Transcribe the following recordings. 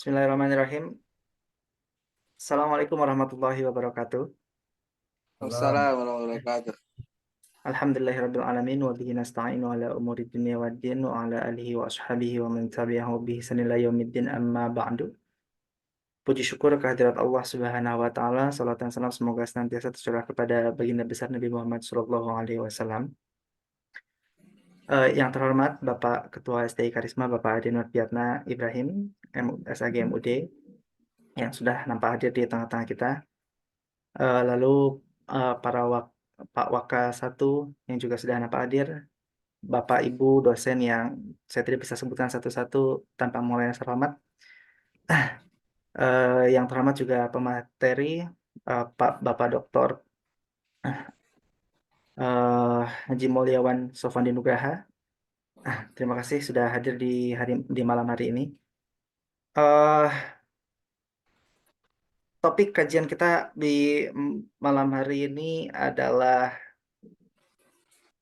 Bismillahirrahmanirrahim. Assalamualaikum warahmatullahi wabarakatuh. Salam. Assalamualaikum warahmatullahi wabarakatuh. Alhamdulillahirabbil alamin wa bihi nasta'inu ala umuri dunya waddin wa ala alihi wa ashabihi wa man tabi'ahu bi ihsanin ila yaumiddin amma ba'du. Puji syukur kehadirat Allah Subhanahu wa taala, salat dan salam semoga senantiasa tercurah kepada baginda besar Nabi Muhammad sallallahu alaihi wasallam. Yang terhormat Bapak Ketua STI Karisma Bapak Adi Nurdiatna Ibrahim SAG MUD yang sudah nampak hadir di tengah-tengah kita. Lalu para Pak Waka 1 yang juga sudah nampak hadir, Bapak Ibu dosen yang saya tidak bisa sebutkan satu-satu tanpa mulai yang terhormat. Yang terhormat juga pemateri, Bapak Doktor Haji Mulyawan Sofandi Nugraha. Terima kasih sudah hadir di malam hari ini. Topik kajian kita di malam hari ini adalah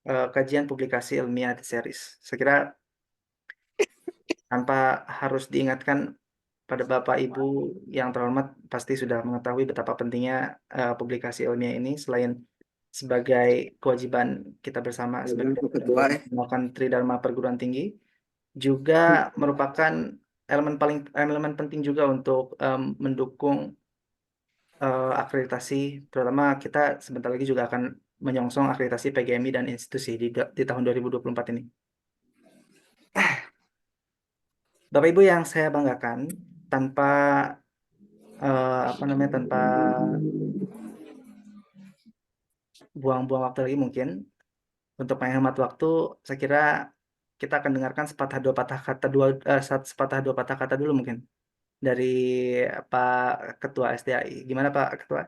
kajian publikasi ilmiah di series. Saya kira tanpa harus diingatkan pada Bapak Ibu yang terhormat pasti sudah mengetahui betapa pentingnya publikasi ilmiah ini selain sebagai kewajiban kita bersama sebagai melakukan Tridharma perguruan tinggi, juga merupakan elemen penting juga untuk mendukung akreditasi, terutama kita sebentar lagi juga akan menyongsong akreditasi PGMI dan institusi di tahun 2024 ini. Bapak Ibu yang saya banggakan, tanpa tanpa buang-buang waktu lagi mungkin untuk menghemat waktu, saya kira kita akan dengarkan sepatah dua patah kata dulu mungkin dari Pak Ketua SDAI. Gimana Pak Ketua?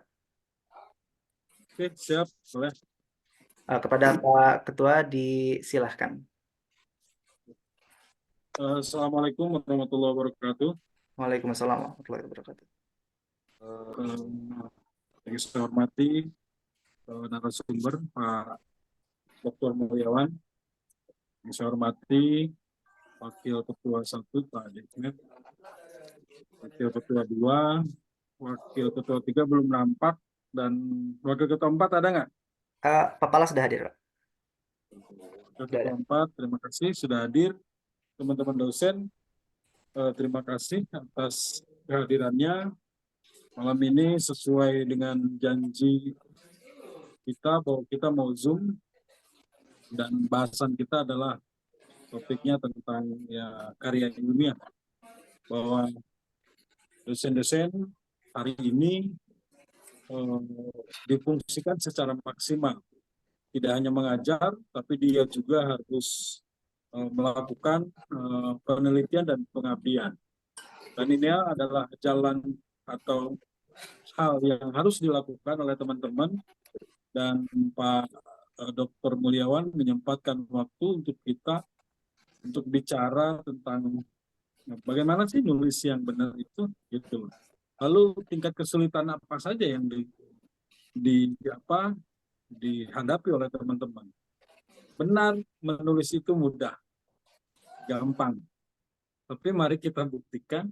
Oke, siap, boleh. Kepada Pak Ketua disilahkan. Assalamualaikum warahmatullahi wabarakatuh. Waalaikumsalam warahmatullahi wabarakatuh. Yang saya hormati narasumber Pak Dr. Mulyawan, yang saya hormati Wakil Ketua 1 Pak Desmet, Wakil Ketua 2, Wakil Ketua 3 belum nampak, dan Wakil Ketua 4 ada nggak? Pak Pala sudah hadir, Pak. Wakil Ketua 4, terima kasih sudah hadir. Teman-teman dosen, terima kasih atas kehadirannya. Malam ini sesuai dengan janji kita bahwa kita mau Zoom dan bahasan kita adalah topiknya tentang karya ilmiah, bahwa dosen-dosen hari ini difungsikan secara maksimal, tidak hanya mengajar tapi dia juga harus melakukan penelitian dan pengabdian, dan ini adalah jalan atau hal yang harus dilakukan oleh teman-teman, dan Pak Dr. Mulyawan menyempatkan waktu untuk kita untuk bicara tentang bagaimana sih nulis yang benar itu, gitu. Lalu tingkat kesulitan apa saja yang dihadapi oleh teman-teman. Benar, menulis itu mudah, gampang. Tapi mari kita buktikan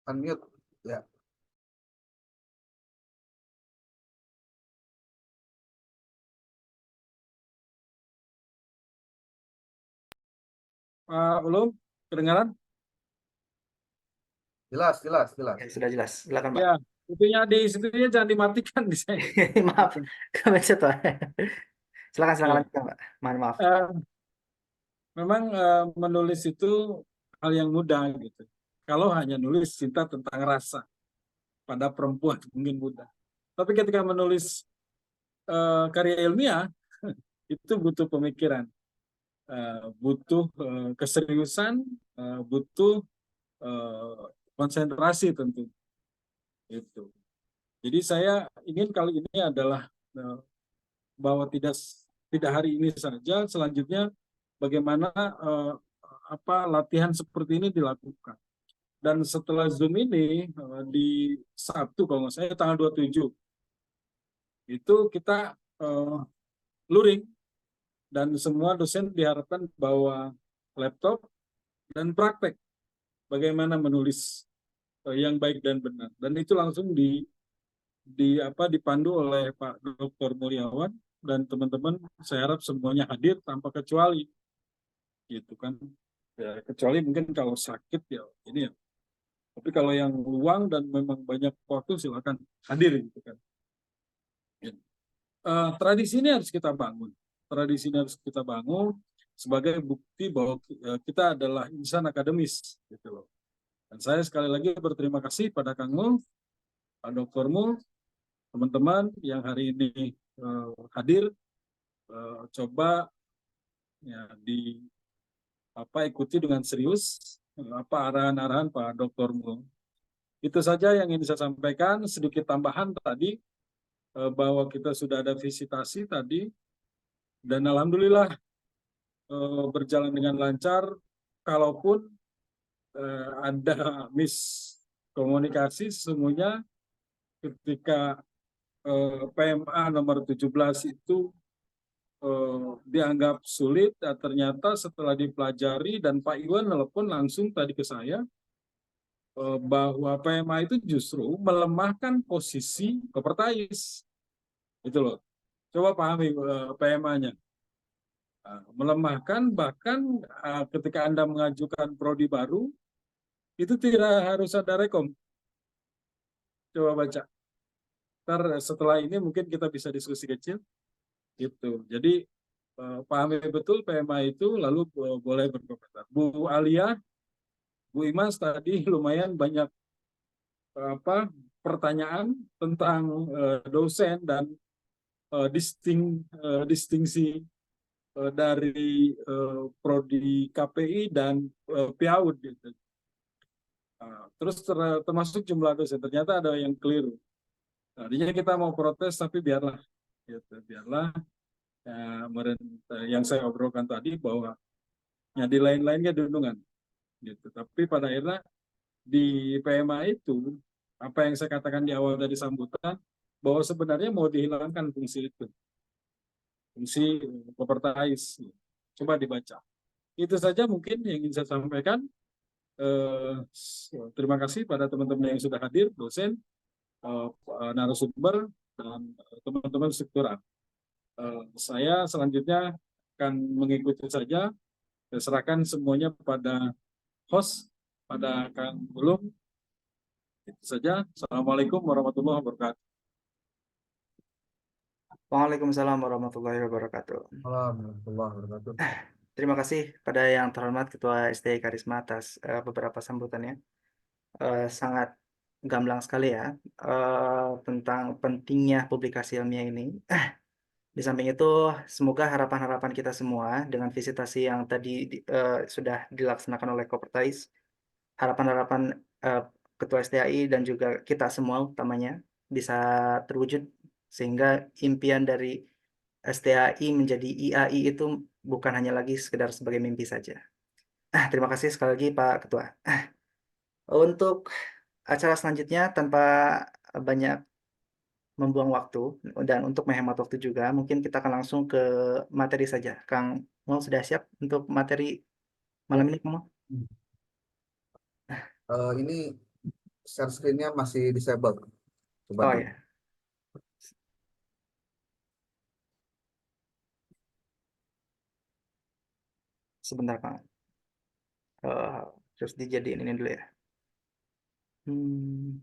Unmute ya. belum kedengaran? Jelas. Ya, sudah jelas. Silakan Pak. Ya, itunya di situnya jangan dimatikan di saya. Maaf, kemencet Pak. Silakan Ya. lanjutkan Pak. Mohon maaf. Memang menulis itu hal yang mudah gitu. Kalau hanya nulis cinta tentang rasa pada perempuan mungkin mudah. Tapi ketika menulis karya ilmiah itu butuh pemikiran, butuh keseriusan, butuh konsentrasi tentu. Itu. Jadi saya ingin kali ini adalah bahwa tidak hari ini saja, selanjutnya bagaimana latihan seperti ini dilakukan. Dan setelah Zoom ini di Sabtu kalau nggak salah tanggal 27 itu kita luring dan semua dosen diharapkan bawa laptop dan praktek bagaimana menulis yang baik dan benar. Dan itu langsung dipandu oleh Pak Dr. Mulyawan dan teman-teman. Saya harap semuanya hadir tanpa kecuali, gitu kan. Ya, kecuali mungkin kalau sakit ya ini ya. Tapi kalau yang luang dan memang banyak waktu silakan hadir, gitu kan. Ya. Tradisi ini harus kita bangun. Tradisi ini harus kita bangun sebagai bukti bahwa kita adalah insan akademis, gitu loh. Dan saya sekali lagi berterima kasih pada Kang Mul, Pak Dr. Mul, teman-teman yang hari ini hadir. Coba ya ikuti dengan serius arahan-arahan Pak Dr. Mul. Itu saja yang ingin saya sampaikan. Sedikit tambahan tadi bahwa kita sudah ada visitasi tadi dan alhamdulillah berjalan dengan lancar. Kalaupun ada miskomunikasi, sesungguhnya ketika PMA nomor 17 itu dianggap sulit, ternyata setelah dipelajari dan Pak Iwan telepon langsung tadi ke saya bahwa PMA itu justru melemahkan posisi Kopertais. Itu loh. Coba pahami PMA-nya. Melemahkan, bahkan ketika Anda mengajukan prodi baru, itu tidak harus ada rekom. Coba baca. Ntar setelah ini mungkin kita bisa diskusi kecil. Gitu. Jadi pahami betul PMA itu, lalu boleh berkomentar. Bu Alia, Bu Imas tadi lumayan banyak pertanyaan tentang dosen dan distingsi dari prodi KPI dan PIAUD gitu. Terus termasuk jumlah dosen, ternyata ada yang keliru. Tadinya kita mau protes tapi biarlah, gitu, biarlah yang saya obrolkan tadi bahwa ya di lain-lainnya dundungan, gitu. Tapi pada akhirnya di PMA itu apa yang saya katakan di awal dari sambutan bahwa sebenarnya mau dihilangkan fungsi itu. Fungsi Kopertais. Coba dibaca. Itu saja mungkin yang ingin saya sampaikan. Terima kasih pada teman-teman yang sudah hadir, dosen, narasumber, dan teman-teman struktural. Saya selanjutnya akan mengikuti saja. Saya serahkan semuanya pada host, pada Kang Bulung. Itu saja. Assalamualaikum warahmatullahi wabarakatuh. Waalaikumsalam warahmatullahi wabarakatuh. Warahmatullahi wabarakatuh. Terima kasih pada yang terhormat Ketua STI Karisma atas beberapa sambutannya. Sangat gamblang sekali ya tentang pentingnya publikasi ilmiah ini. Di samping itu, semoga harapan-harapan kita semua dengan visitasi yang tadi sudah dilaksanakan oleh Kopertais, harapan-harapan Ketua STAI dan juga kita semua utamanya bisa terwujud sehingga impian dari STAI menjadi IAI itu bukan hanya lagi sekedar sebagai mimpi saja. Terima kasih sekali lagi Pak Ketua. Untuk acara selanjutnya tanpa banyak membuang waktu dan untuk menghemat waktu juga, mungkin kita akan langsung ke materi saja. Kang Mul sudah siap untuk materi malam ini, Kang Mul? Ini share screen-nya masih disable. Coba Oh dulu. ya, sebentar Kang. Terus dijadiin ini dulu ya. Hmm.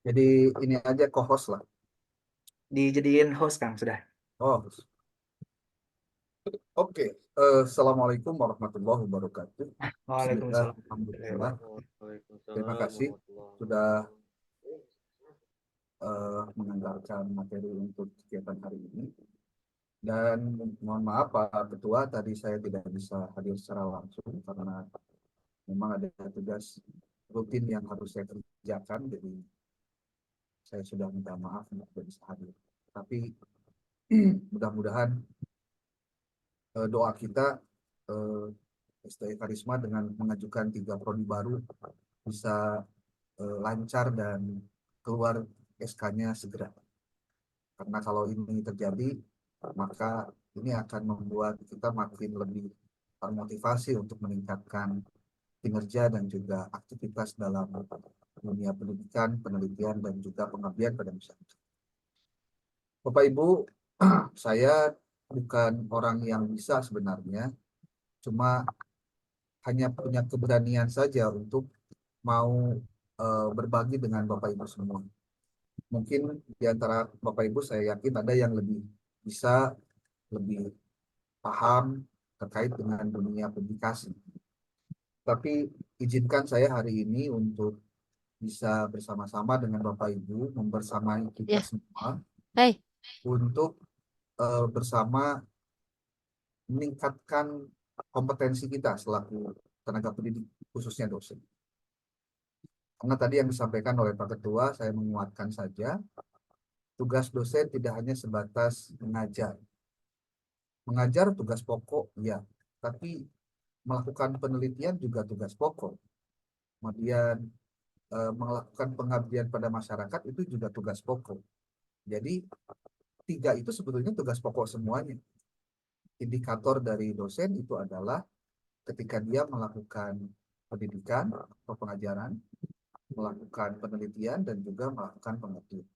Jadi ini aja co-host lah. Dijadiin host Kang sudah. Oh, oke. Assalamualaikum warahmatullahi wabarakatuh. Waalaikumsalam. Alhamdulillah. Terima kasih sudah menganggarkan materi untuk kegiatan hari ini. Dan mohon maaf Pak Ketua, tadi saya tidak bisa hadir secara langsung karena memang ada tugas rutin yang harus saya kerjakan. kebijakan, jadi saya sudah minta maaf untuk tidak bisa hadir. Tapi mudah-mudahan doa kita STI Karisma dengan mengajukan 3 prodi baru bisa lancar dan keluar SK-nya segera. Karena kalau ini terjadi, maka ini akan membuat kita makin lebih termotivasi untuk meningkatkan kinerja dan juga aktivitas dalam dunia pendidikan, penelitian, dan juga pengabdian pada masyarakat. Bapak Ibu, saya bukan orang yang bisa sebenarnya, cuma hanya punya keberanian saja untuk mau berbagi dengan Bapak Ibu semua. Mungkin di antara Bapak Ibu saya yakin ada yang lebih bisa, lebih paham terkait dengan dunia publikasi. Tapi izinkan saya hari ini untuk bisa bersama-sama dengan Bapak Ibu membersamai kita semua untuk bersama meningkatkan kompetensi kita selaku tenaga pendidik, khususnya dosen. Karena tadi yang disampaikan oleh Pak Ketua, saya menguatkan saja, tugas dosen tidak hanya sebatas mengajar. Mengajar tugas pokok, ya, tapi melakukan penelitian juga tugas pokok. Kemudian melakukan pengabdian pada masyarakat itu juga tugas pokok. Jadi 3 itu sebetulnya tugas pokok semuanya. Indikator dari dosen itu adalah ketika dia melakukan pendidikan atau pengajaran, melakukan penelitian, dan juga melakukan pengabdian.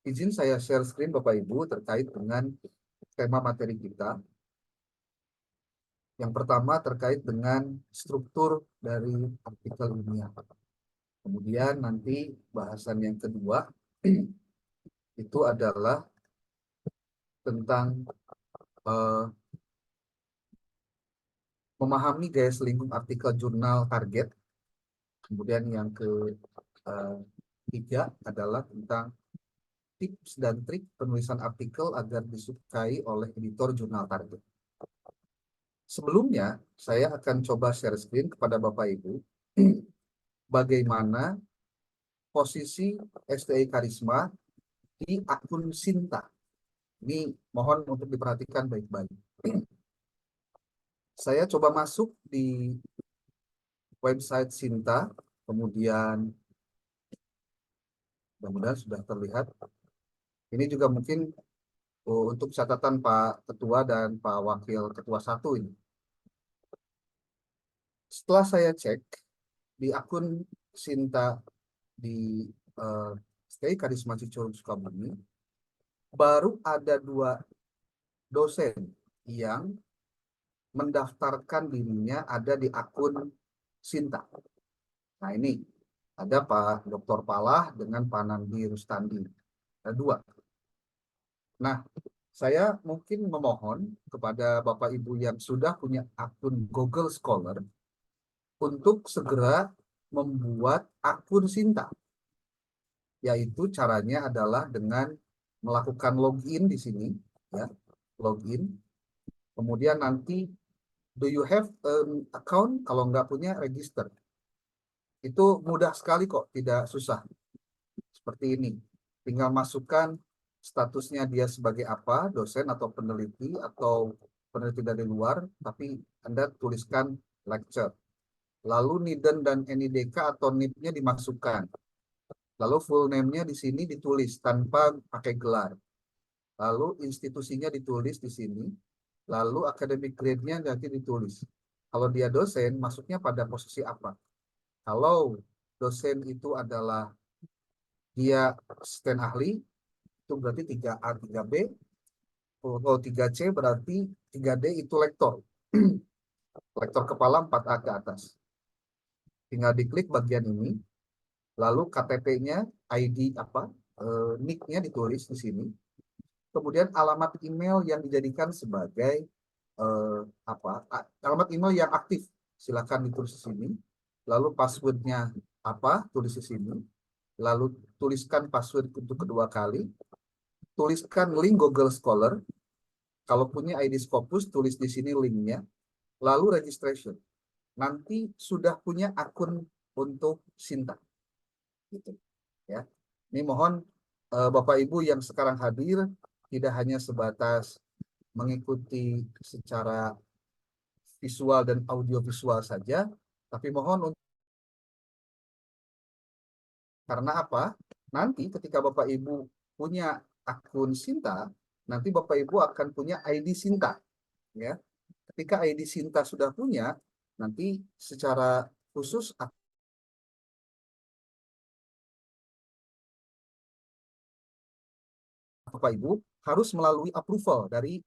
Izin saya share screen Bapak Ibu terkait dengan tema materi kita. Yang pertama terkait dengan struktur dari artikel ilmiah. Kemudian nanti bahasan yang kedua itu adalah tentang memahami gaya selingkuh artikel jurnal target. Kemudian yang ketiga adalah tentang tips dan trik penulisan artikel agar disukai oleh editor jurnal target. Sebelumnya, saya akan coba share screen kepada Bapak Ibu bagaimana posisi STI Karisma di akun Sinta. Ini mohon untuk diperhatikan baik-baik. Saya coba masuk di website Sinta, kemudian mudah-mudahan sudah terlihat. Ini juga mungkin untuk catatan Pak Ketua dan Pak Wakil Ketua 1 ini. Setelah saya cek di akun Sinta di STI Karisma Cicurug Sukabumi, baru ada 2 dosen yang mendaftarkan dirinya ada di akun Sinta. Nah ini ada Pak Dr. Palah dengan Pak Nandi Rustandi. Ada 2. Nah, saya mungkin memohon kepada Bapak Ibu yang sudah punya akun Google Scholar untuk segera membuat akun Sinta. Yaitu caranya adalah dengan melakukan login di sini, ya, login. Kemudian nanti do you have an account? Kalau nggak punya, register. Itu mudah sekali kok, tidak susah. Seperti ini. Tinggal masukkan statusnya dia sebagai apa, dosen atau peneliti dari luar, tapi Anda tuliskan lecture. Lalu NIDEN dan NIDK atau NIP-nya dimasukkan. Lalu full name-nya di sini ditulis tanpa pakai gelar. Lalu institusinya ditulis di sini. Lalu academic grade-nya nanti ditulis. Kalau dia dosen, masuknya pada posisi apa? Kalau dosen itu adalah dia asisten ahli, itu berarti 3A, 3B. Kalau 3C berarti 3D itu lektor. Lektor kepala 4A ke atas. Tinggal diklik bagian ini. Lalu KTP-nya, ID apa, NIK-nya ditulis di sini. Kemudian alamat email yang dijadikan sebagai alamat email yang aktif, silakan ditulis di sini. Lalu passwordnya apa, tulis di sini. Lalu tuliskan password untuk kedua kali. Tuliskan link Google Scholar. Kalau punya ID Scopus, tulis di sini linknya. Lalu registration. Nanti sudah punya akun untuk Sinta. gitu ya. Ini mohon Bapak Ibu yang sekarang hadir tidak hanya sebatas mengikuti secara visual dan audiovisual saja, tapi mohon karena apa? Nanti ketika Bapak Ibu punya akun Sinta, nanti Bapak Ibu akan punya ID Sinta, ya. Ketika ID Sinta sudah punya, nanti secara khusus Bapak Ibu harus melalui approval dari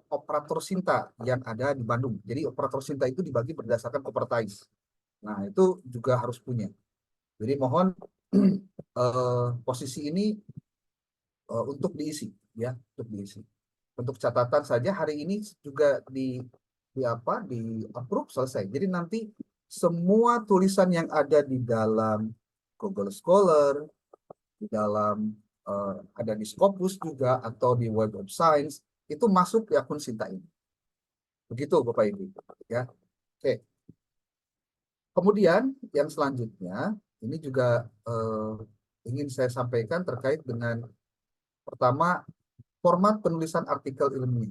operator Sinta yang ada di Bandung. Jadi operator Sinta itu dibagi berdasarkan expertise. Nah, itu juga harus punya. Jadi mohon posisi ini untuk diisi, ya, untuk diisi. Untuk catatan saja hari ini juga di approve selesai. Jadi nanti semua tulisan yang ada di dalam Google Scholar, di dalam ada di Scopus juga atau di Web of Science itu masuk di akun Sinta ini. Begitu Bapak Ibu, ya. Oke. Kemudian yang selanjutnya ini juga ingin saya sampaikan terkait dengan pertama format penulisan artikel ilmiah.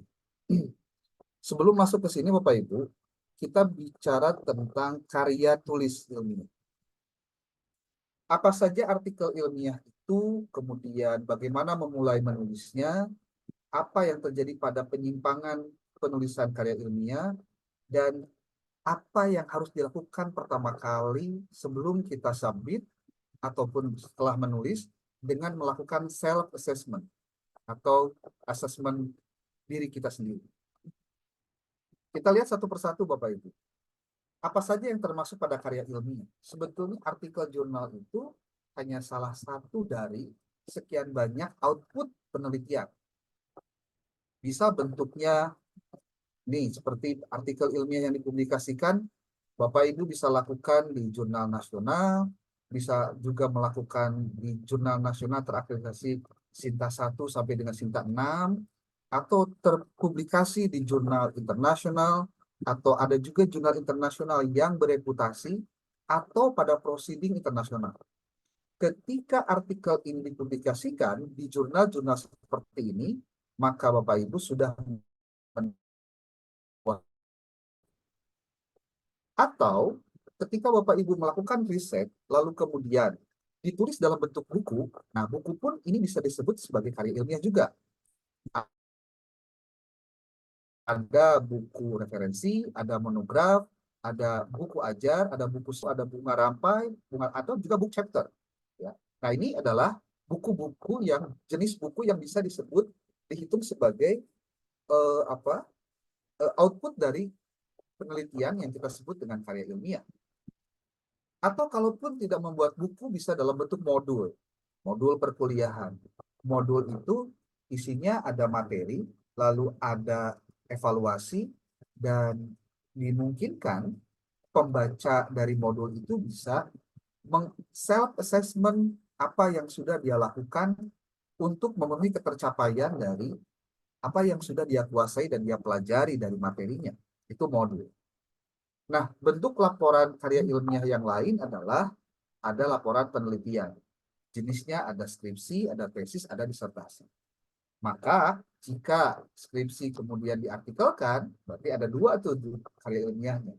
Sebelum masuk ke sini Bapak Ibu, kita bicara tentang karya tulis ilmiah. Apa saja artikel ilmiah itu, kemudian bagaimana memulai menulisnya, apa yang terjadi pada penyimpangan penulisan karya ilmiah, dan apa yang harus dilakukan pertama kali sebelum kita submit ataupun setelah menulis dengan melakukan self-assessment atau assessment diri kita sendiri. Kita lihat satu persatu Bapak Ibu. Apa saja yang termasuk pada karya ilmiah? Sebetulnya artikel jurnal itu hanya salah satu dari sekian banyak output penelitian. Bisa bentuknya nih seperti artikel ilmiah yang dipublikasikan, Bapak Ibu bisa lakukan di jurnal nasional, bisa juga melakukan di jurnal nasional terakreditasi Sinta 1 sampai dengan Sinta 6, atau terpublikasi di jurnal internasional, atau ada juga jurnal internasional yang bereputasi, atau pada proceeding internasional. Ketika artikel ini dipublikasikan di jurnal-jurnal seperti ini, maka Bapak Ibu sudah atau ketika Bapak Ibu melakukan riset, lalu kemudian ditulis dalam bentuk buku, nah buku pun ini bisa disebut sebagai karya ilmiah juga. Ada buku referensi, ada monograf, ada buku ajar, ada bunga rampai, atau juga book chapter. Ya. Nah ini adalah buku-buku yang jenis buku yang bisa dihitung sebagai output dari penelitian yang kita sebut dengan karya ilmiah. Atau kalaupun tidak membuat buku bisa dalam bentuk modul perkuliahan. Modul itu isinya ada materi, lalu ada evaluasi, dan dimungkinkan pembaca dari modul itu bisa self-assessment apa yang sudah dia lakukan untuk memenuhi ketercapaian dari apa yang sudah dia kuasai dan dia pelajari dari materinya. Itu modul. Nah, bentuk laporan karya ilmiah yang lain adalah ada laporan penelitian. Jenisnya ada skripsi, ada tesis, ada disertasi. Maka jika skripsi kemudian diartikelkan, berarti ada dua tuh karya ilmiahnya.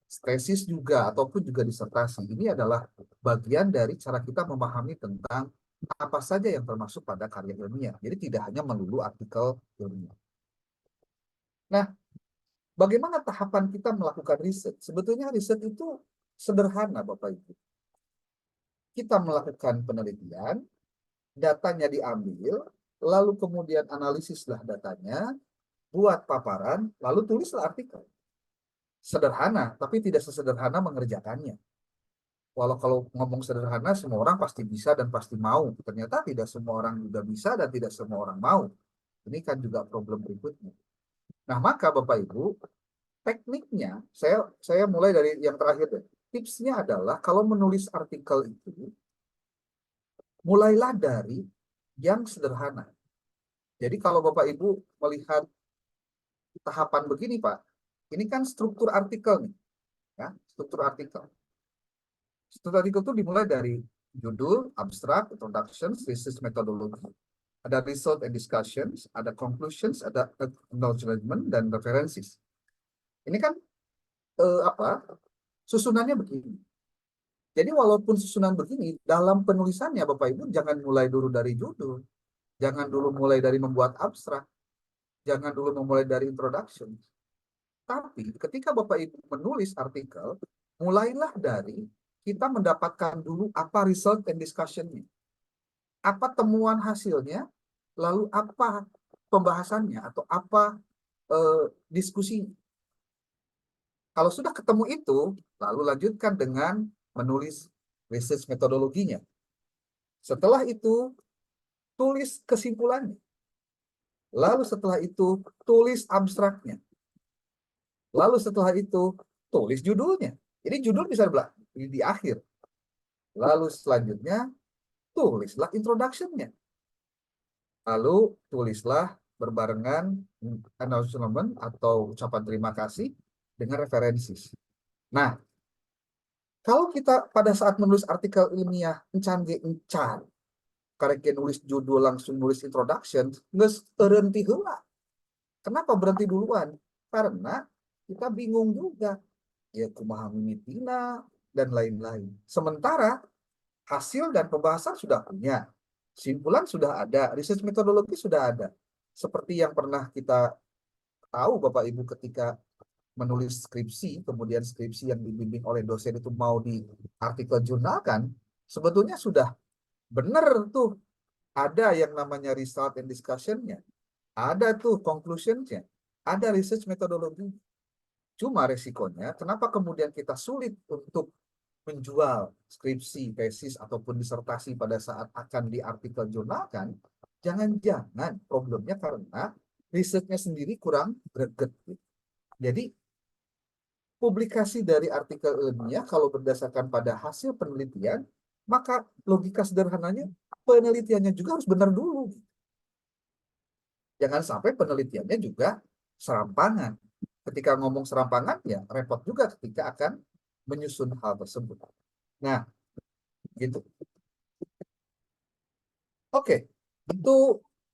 Tesis juga ataupun juga disertasi. Ini adalah bagian dari cara kita memahami tentang apa saja yang termasuk pada karya ilmiah. Jadi tidak hanya melulu artikel ilmiah. Nah, bagaimana tahapan kita melakukan riset? Sebetulnya riset itu sederhana Bapak Ibu. Kita melakukan penelitian, datanya diambil, lalu kemudian analisislah datanya, buat paparan, lalu tulislah artikel. Sederhana, tapi tidak sesederhana mengerjakannya. Walau kalau ngomong sederhana, semua orang pasti bisa dan pasti mau. Ternyata tidak semua orang juga bisa dan tidak semua orang mau. Ini kan juga problem berikutnya. Nah, maka Bapak Ibu, tekniknya, saya mulai dari yang terakhir deh. Tipsnya adalah kalau menulis artikel itu, mulailah dari yang sederhana. Jadi kalau Bapak Ibu melihat tahapan begini Pak, ini kan struktur artikel nih, ya, struktur artikel. Struktur artikel itu dimulai dari judul, abstract, introductions, research methodology, ada result and discussions, ada conclusions, ada acknowledgement dan references. Ini kan susunannya begini. Jadi walaupun susunan begini, dalam penulisannya Bapak Ibu jangan mulai dulu dari judul, jangan dulu mulai dari membuat abstrak, jangan dulu memulai dari introduction. Tapi ketika Bapak Ibu menulis artikel, mulailah dari kita mendapatkan dulu apa result and discussion-nya. Apa temuan hasilnya, lalu apa pembahasannya, atau apa diskusinya. Kalau sudah ketemu itu, lalu lanjutkan dengan menulis research metodologinya. Setelah itu, tulis kesimpulannya. Lalu setelah itu, tulis abstraknya. Lalu setelah itu, tulis judulnya. Jadi judul bisa di akhir. Lalu selanjutnya, tulislah introduction-nya. Lalu tulislah berbarengan announcement atau ucapan terima kasih dengan referensi. Nah, kalau kita pada saat menulis artikel ilmiah encan, karena nulis judul langsung nulis introduction, nges berhenti heula. Kenapa berhenti duluan? Karena kita bingung juga. Ya kumaha mimitina dan lain-lain. Sementara hasil dan pembahasan sudah punya. Simpulan sudah ada, research metodologi sudah ada. Seperti yang pernah kita tahu Bapak Ibu ketika menulis skripsi, kemudian skripsi yang dibimbing oleh dosen itu mau di artikel jurnal kan, sebetulnya sudah benar tuh, ada yang namanya result and discussion-nya, ada tuh conclusion-nya, ada research metodologi. Cuma resikonya, kenapa kemudian kita sulit untuk menjual skripsi, tesis, ataupun disertasi pada saat akan di artikel jurnal kan, jangan-jangan problemnya karena risetnya sendiri kurang greget. Jadi, publikasi dari artikel ilmiah kalau berdasarkan pada hasil penelitian, maka logika sederhananya penelitiannya juga harus benar dulu. Jangan sampai penelitiannya juga serampangan. Ketika ngomong serampangan, ya repot juga ketika akan menyusun hal tersebut. Nah, gitu. Oke, itu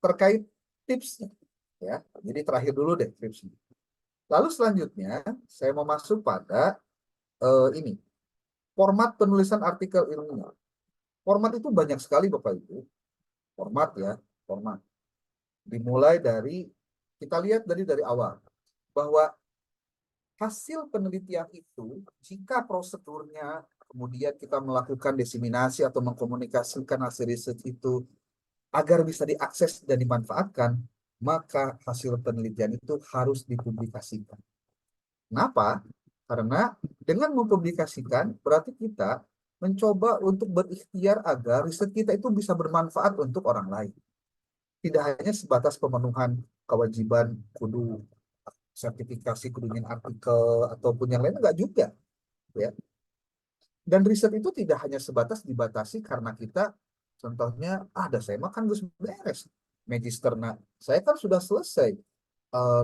terkait tipsnya. Ya, jadi terakhir dulu deh tipsnya. Lalu selanjutnya, saya mau masuk pada ini, format penulisan artikel ilmiah. Format itu banyak sekali Bapak Ibu. Format ya, format. Dimulai dari, kita lihat dari awal, bahwa hasil penelitian itu, jika prosedurnya, kemudian kita melakukan diseminasi atau mengkomunikasikan hasil riset itu, agar bisa diakses dan dimanfaatkan, maka hasil penelitian itu harus dipublikasikan. Kenapa? Karena dengan mempublikasikan berarti kita mencoba untuk berikhtiar agar riset kita itu bisa bermanfaat untuk orang lain. Tidak hanya sebatas pemenuhan kewajiban kudu sertifikasi kudungan artikel ataupun yang lain, enggak juga. Ya. Dan riset itu tidak hanya sebatas dibatasi karena kita, contohnya, ada saya makan gus beres. Magister, saya kan sudah selesai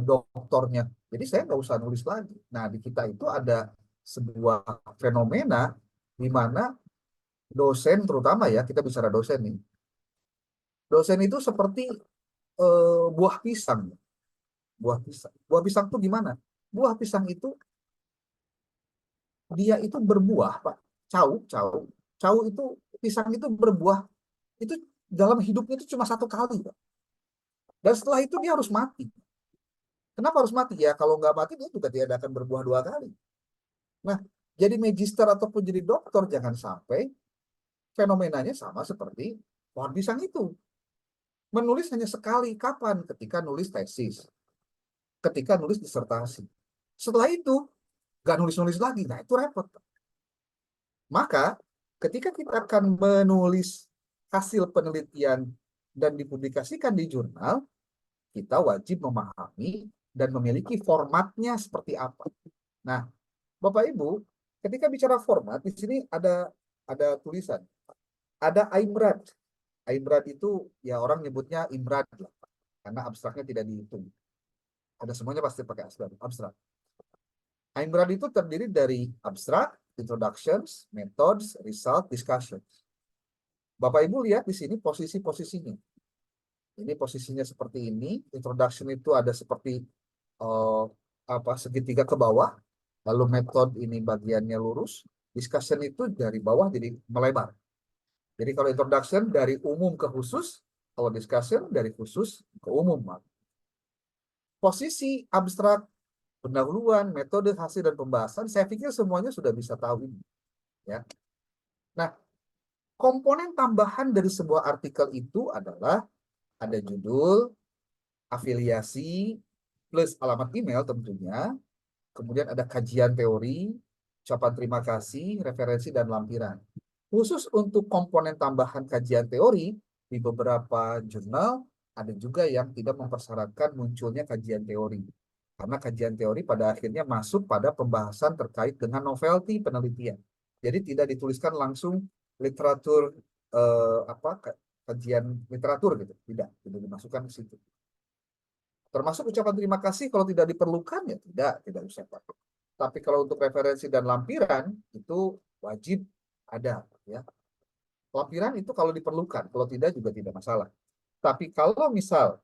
doktornya, jadi saya nggak usah nulis lagi. Nah, di kita itu ada sebuah fenomena di mana dosen, terutama ya, kita bicara dosen nih, dosen itu seperti buah pisang. Buah pisang itu gimana? Buah pisang itu, dia itu berbuah, Pak. Cau itu, pisang itu berbuah, itu dalam hidupnya itu cuma 1 kali, Pak. Dan setelah itu dia harus mati. Kenapa harus mati? Ya kalau nggak mati dia juga tidak akan berbuah 2 kali. Nah, jadi magister ataupun jadi doktor jangan sampai fenomenanya sama seperti pohon pisang itu. Menulis hanya sekali. Kapan? Ketika nulis tesis. Ketika nulis disertasi. Setelah itu, nggak nulis-nulis lagi. Nah, itu repot. Maka, ketika kita akan menulis hasil penelitian dan dipublikasikan di jurnal, kita wajib memahami dan memiliki formatnya seperti apa. Nah, Bapak Ibu, ketika bicara format, di sini ada tulisan. Ada Aimrad. Aimrad itu ya orang nyebutnya Imrad lah, karena abstraknya tidak dihitung. Ada semuanya pasti pakai abstrak. Aimrad itu terdiri dari abstrak, introductions, methods, result, discussions. Bapak Ibu lihat di sini posisi-posisinya. Ini posisinya seperti ini. Introduction itu ada seperti eh, segitiga ke bawah. Lalu metode ini bagiannya lurus. Discussion itu dari bawah jadi melebar. Jadi kalau introduction dari umum ke khusus, kalau discussion dari khusus ke umum. Posisi abstrak, pendahuluan, metode, hasil, dan pembahasan, saya pikir semuanya sudah bisa tahu ini. Ya. Nah, komponen tambahan dari sebuah artikel itu adalah ada judul, afiliasi, plus alamat email tentunya, kemudian ada kajian teori, ucapan terima kasih, referensi, dan lampiran. Khusus untuk komponen tambahan kajian teori, di beberapa jurnal ada juga yang tidak mempersyaratkan munculnya kajian teori. Karena kajian teori pada akhirnya masuk pada pembahasan terkait dengan novelty penelitian. Jadi tidak dituliskan langsung literatur kajian literatur gitu, tidak dimasukkan ke situ. Termasuk ucapan terima kasih kalau tidak diperlukan ya tidak usah pakai. Tapi kalau untuk referensi dan lampiran itu wajib ada ya. Lampiran itu kalau diperlukan, kalau tidak juga tidak masalah. Tapi kalau misal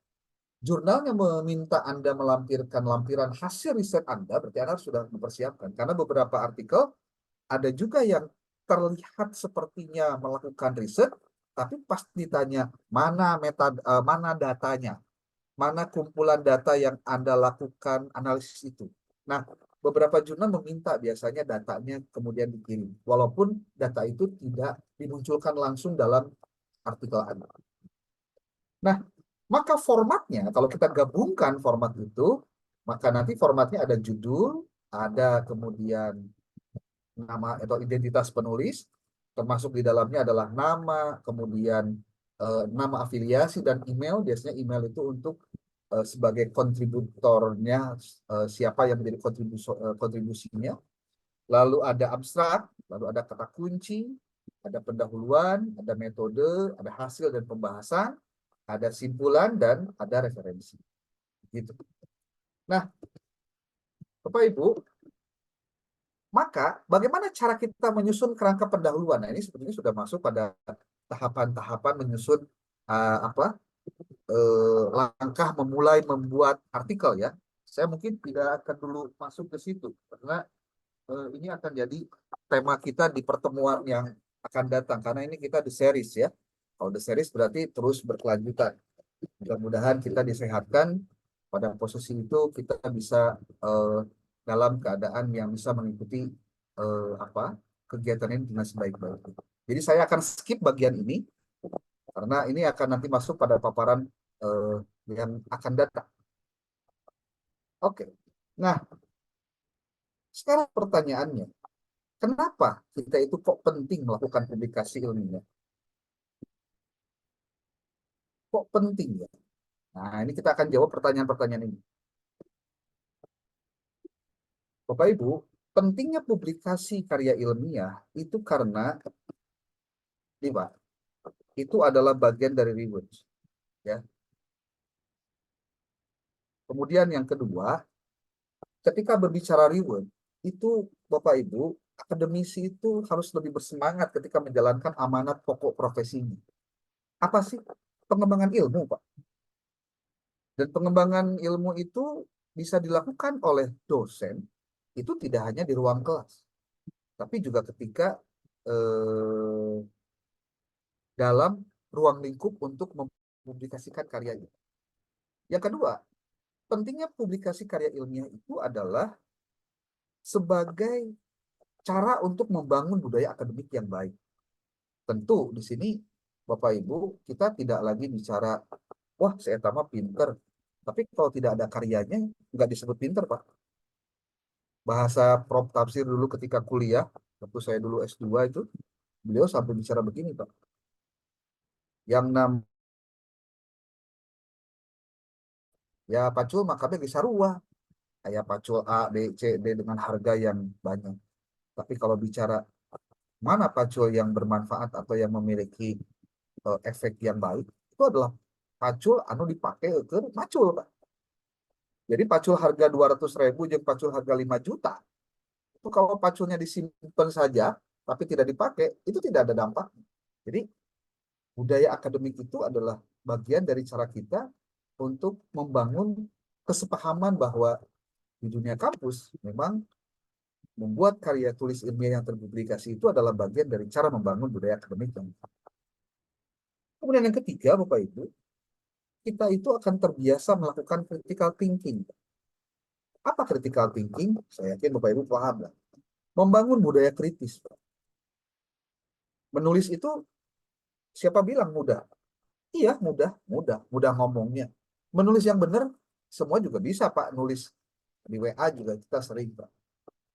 jurnalnya meminta Anda melampirkan lampiran hasil riset Anda, berarti Anda sudah mempersiapkan. Karena beberapa artikel ada juga yang terlihat sepertinya melakukan riset, tapi pas ditanya mana datanya, mana kumpulan data yang Anda lakukan analisis itu. Nah, beberapa jurnal meminta biasanya datanya kemudian dikirim, walaupun data itu tidak dimunculkan langsung dalam artikel Anda. Nah, maka formatnya, kalau kita gabungkan format itu, maka nanti formatnya ada judul, ada kemudian nama atau identitas penulis, termasuk di dalamnya adalah nama, kemudian nama afiliasi dan email. Biasanya email itu untuk sebagai kontributornya, siapa yang menjadi kontribusinya. Lalu ada abstrak, lalu ada kata kunci, ada pendahuluan, ada metode, ada hasil dan pembahasan, ada simpulan, dan ada referensi. Gitu. Nah, Bapak Ibu, maka bagaimana cara kita menyusun kerangka pendahuluan? Nah, ini sebetulnya sudah masuk pada tahapan-tahapan menyusun langkah memulai membuat artikel ya. Saya mungkin tidak akan dulu masuk ke situ karena ini akan jadi tema kita di pertemuan yang akan datang karena ini kita the series ya. Kalau the series berarti terus berkelanjutan. Mudah-mudahan kita disehatkan pada posisi itu kita bisa dalam keadaan yang bisa mengikuti kegiatan ini dengan sebaik-baiknya. Jadi saya akan skip bagian ini karena ini akan nanti masuk pada paparan yang akan datang. Oke. Nah, sekarang pertanyaannya, kenapa kita itu kok penting melakukan publikasi ilmiah? Kok penting ya? Nah, ini kita akan jawab pertanyaan-pertanyaan ini. Bapak Ibu, pentingnya publikasi karya ilmiah itu karena ini Pak, itu adalah bagian dari reward. Ya. Kemudian yang kedua, ketika berbicara reward, itu Bapak Ibu, akademisi itu harus lebih bersemangat ketika menjalankan amanat pokok profesinya. Apa sih? Pengembangan ilmu, Pak. Dan pengembangan ilmu itu bisa dilakukan oleh dosen, itu tidak hanya di ruang kelas, tapi juga ketika dalam ruang lingkup untuk mempublikasikan karyanya. Yang kedua, pentingnya publikasi karya ilmiah itu adalah sebagai cara untuk membangun budaya akademik yang baik. Tentu di sini Bapak Ibu kita tidak lagi bicara, wah saya tamat pinter. Tapi kalau tidak ada karyanya, nggak disebut pinter, Pak. Bahasa Prof. Tafsir dulu ketika kuliah, waktu saya dulu S2 itu, beliau sampai bicara begini, Pak. Yang ya pacul makanya bisa ruah. Kayak pacul A, B, C, D dengan harga yang banyak. Tapi kalau bicara mana pacul yang bermanfaat atau yang memiliki efek yang baik, itu adalah pacul anu dipakai ke pacul, Pak. Jadi pacul harga 200.000 jeung pacul harga 5 juta. Itu kalau paculnya disimpan saja tapi tidak dipakai, itu tidak ada dampak. Jadi budaya akademik itu adalah bagian dari cara kita untuk membangun kesepahaman bahwa di dunia kampus memang membuat karya tulis ilmiah yang terpublikasi itu adalah bagian dari cara membangun budaya akademik yang. Kemudian yang ketiga, Bapak Ibu, kita itu akan terbiasa melakukan critical thinking. Apa critical thinking? Saya yakin Bapak Ibu paham lah. Membangun budaya kritis. Menulis itu siapa bilang mudah? Iya, mudah ngomongnya. Menulis yang benar, semua juga bisa, Pak. Nulis di WA juga kita sering, Pak.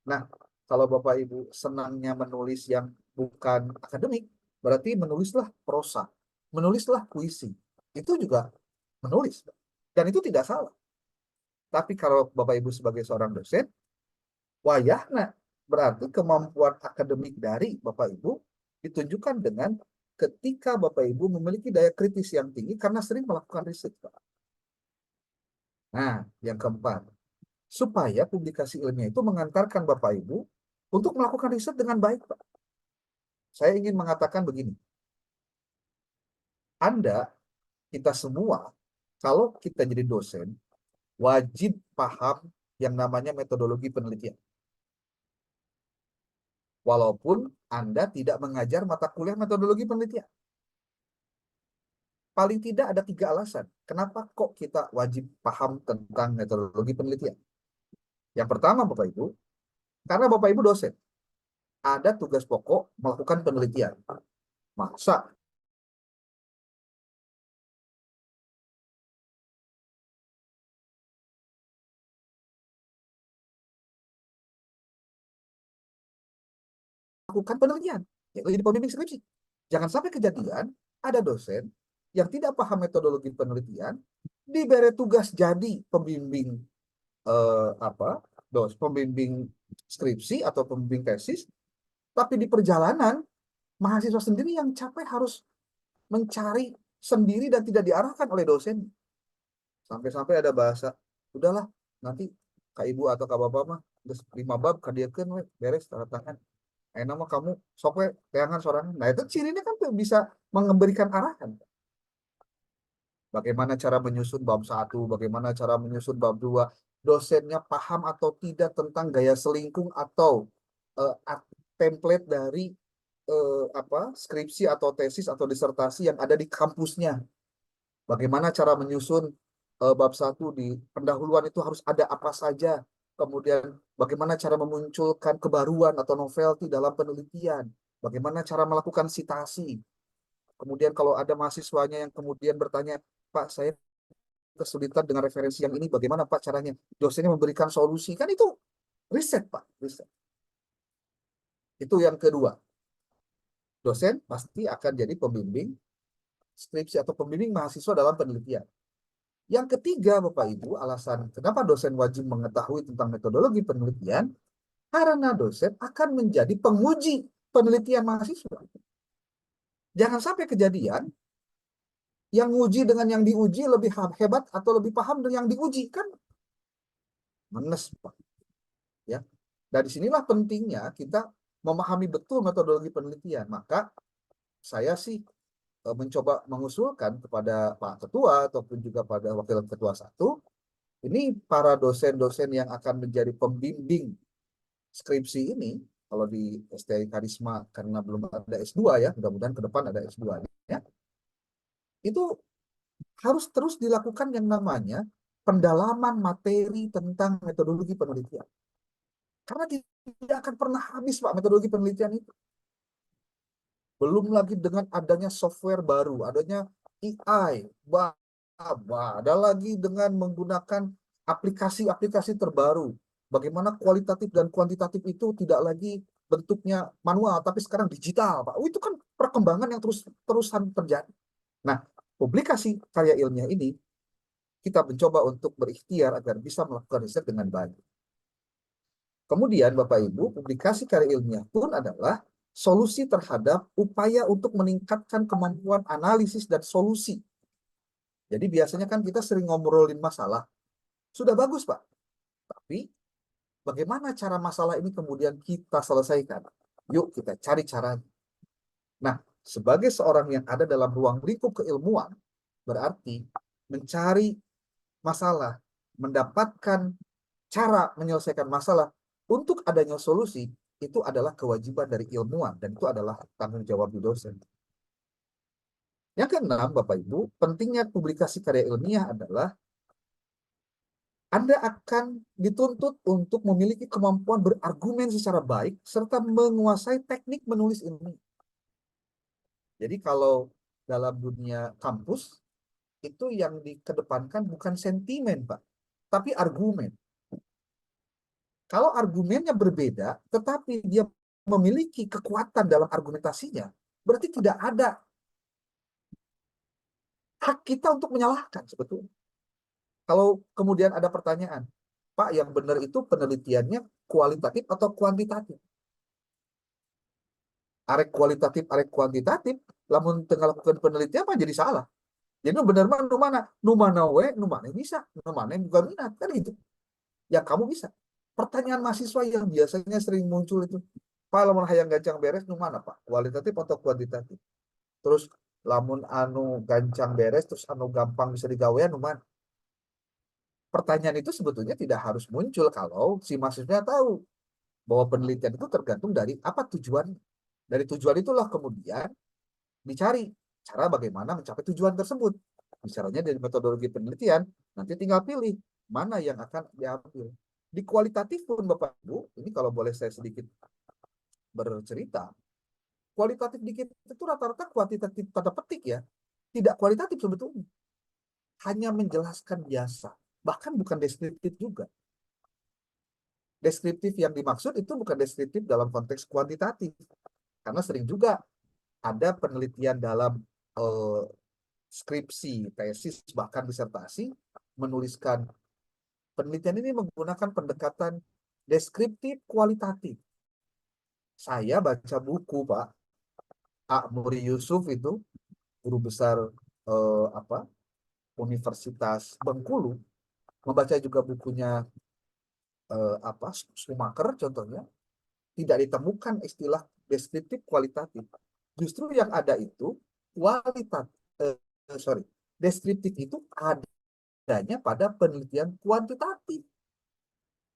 Nah, kalau Bapak Ibu senangnya menulis yang bukan akademik, berarti menulislah prosa, menulislah puisi. Itu juga menulis, Pak. Dan itu tidak salah. Tapi kalau Bapak Ibu sebagai seorang dosen, wayahna, berarti kemampuan akademik dari Bapak Ibu ditunjukkan dengan ketika Bapak Ibu memiliki daya kritis yang tinggi karena sering melakukan riset, Pak. Nah, yang keempat, supaya publikasi ilmiah itu mengantarkan Bapak Ibu untuk melakukan riset dengan baik, Pak. Saya ingin mengatakan begini. Anda, kita semua, kalau kita jadi dosen, wajib paham yang namanya metodologi penelitian. Walaupun Anda tidak mengajar mata kuliah metodologi penelitian. Paling tidak ada 3 alasan. Kenapa kok kita wajib paham tentang metodologi penelitian? Yang pertama, Bapak Ibu, karena Bapak Ibu dosen, ada tugas pokok melakukan penelitian. Masa melakukan penelitian, yaitu jadi pembimbing skripsi. Jangan sampai kejadian ada dosen yang tidak paham metodologi penelitian, diberi tugas jadi pembimbing pembimbing skripsi atau pembimbing tesis, tapi di perjalanan mahasiswa sendiri yang capek harus mencari sendiri dan tidak diarahkan oleh dosen. Sampai-sampai ada bahasa, udahlah nanti Kak Ibu atau Kak Bapak mah 5 bab kadieukeun we beres tanda tangan. Nama kamu sok we teangan sorangan. Nah, itu cirinya kan bisa memberikan arahan. Bagaimana cara menyusun bab 1, bagaimana cara menyusun bab 2, dosennya paham atau tidak tentang gaya selingkung atau template dari skripsi atau tesis atau disertasi yang ada di kampusnya. Bagaimana cara menyusun bab 1 di pendahuluan itu harus ada apa saja. Kemudian bagaimana cara memunculkan kebaruan atau novelty dalam penelitian. Bagaimana cara melakukan sitasi. Kemudian kalau ada mahasiswanya yang kemudian bertanya, Pak, saya kesulitan dengan referensi yang ini, bagaimana Pak caranya? Dosennya memberikan solusi. Kan itu riset, Pak. Riset. Itu yang kedua. Dosen pasti akan jadi pembimbing skripsi atau pembimbing mahasiswa dalam penelitian. Yang ketiga, Bapak Ibu, alasan kenapa dosen wajib mengetahui tentang metodologi penelitian, karena dosen akan menjadi penguji penelitian mahasiswa. Jangan sampai kejadian yang nguji dengan yang diuji lebih hebat atau lebih paham dengan yang diuji, kan menes, Pak. Ya. Dan disinilah pentingnya kita memahami betul metodologi penelitian. Maka saya sih mencoba mengusulkan kepada Pak Ketua ataupun juga pada Wakil Ketua 1, ini para dosen-dosen yang akan menjadi pembimbing skripsi ini, kalau di STI Karisma karena belum ada S2 ya, mudah-mudahan ke depan ada S2 ya, itu harus terus dilakukan yang namanya pendalaman materi tentang metodologi penelitian. Karena tidak akan pernah habis, Pak, metodologi penelitian itu. Belum lagi dengan adanya software baru, adanya AI, ada lagi dengan menggunakan aplikasi-aplikasi terbaru. Bagaimana kualitatif dan kuantitatif itu tidak lagi bentuknya manual, tapi sekarang digital, Pak. Itu kan perkembangan yang terusan terjadi. Nah, publikasi karya ilmiah ini kita mencoba untuk berikhtiar agar bisa melakukan riset dengan baik. Kemudian, Bapak Ibu, publikasi karya ilmiah pun adalah solusi terhadap upaya untuk meningkatkan kemampuan analisis dan solusi. Jadi biasanya kan kita sering ngobrolin masalah. Sudah bagus, Pak. Tapi bagaimana cara masalah ini kemudian kita selesaikan? Yuk kita cari caranya. Nah, sebagai seorang yang ada dalam ruang lingkup keilmuan, berarti mencari masalah, mendapatkan cara menyelesaikan masalah untuk adanya solusi, itu adalah kewajiban dari ilmuwan, dan itu adalah tanggung jawab di dosen. Yang keenam, Bapak Ibu, pentingnya publikasi karya ilmiah adalah Anda akan dituntut untuk memiliki kemampuan berargumen secara baik serta menguasai teknik menulis ilmiah. Jadi kalau dalam dunia kampus, itu yang dikedepankan bukan sentimen, Pak, tapi argumen. Kalau argumennya berbeda, tetapi dia memiliki kekuatan dalam argumentasinya, berarti tidak ada hak kita untuk menyalahkan sebetulnya. Kalau kemudian ada pertanyaan, Pak, yang benar itu penelitiannya kualitatif atau kuantitatif? Arek kualitatif, arek kuantitatif, lamun tengah lakukan penelitian apa jadi salah. Jadi benar mana, nu mana we, nu mana bisa, nu mana bukan minat, kan gitu. Yang kamu bisa. Pertanyaan mahasiswa yang biasanya sering muncul itu, Pak, lamun hayang gancang beres, nu mana Pak? Kualitatif atau kuantitatif? Terus lamun anu gancang beres, terus anu gampang bisa digawean, nu mana? Pertanyaan itu sebetulnya tidak harus muncul kalau si mahasiswa tahu bahwa penelitian itu tergantung dari apa tujuan. Dari tujuan itulah kemudian dicari cara bagaimana mencapai tujuan tersebut. Misalnya dari metodologi penelitian, nanti tinggal pilih mana yang akan diambil. Di kualitatif pun Bapak Ibu, ini kalau boleh saya sedikit bercerita, kualitatif dikit itu rata-rata kuantitatif tanda petik ya, tidak kualitatif sebetulnya. Hanya menjelaskan biasa, bahkan bukan deskriptif juga. Deskriptif yang dimaksud itu bukan deskriptif dalam konteks kuantitatif, karena sering juga ada penelitian dalam skripsi, tesis, bahkan disertasi, menuliskan penelitian ini menggunakan pendekatan deskriptif kualitatif. Saya baca buku Pak A. Muri Yusuf, itu guru besar Universitas Bengkulu, membaca juga bukunya Schumacher contohnya, tidak ditemukan istilah deskriptif kualitatif. Justru yang ada itu deskriptif itu adanya pada penelitian kuantitatif.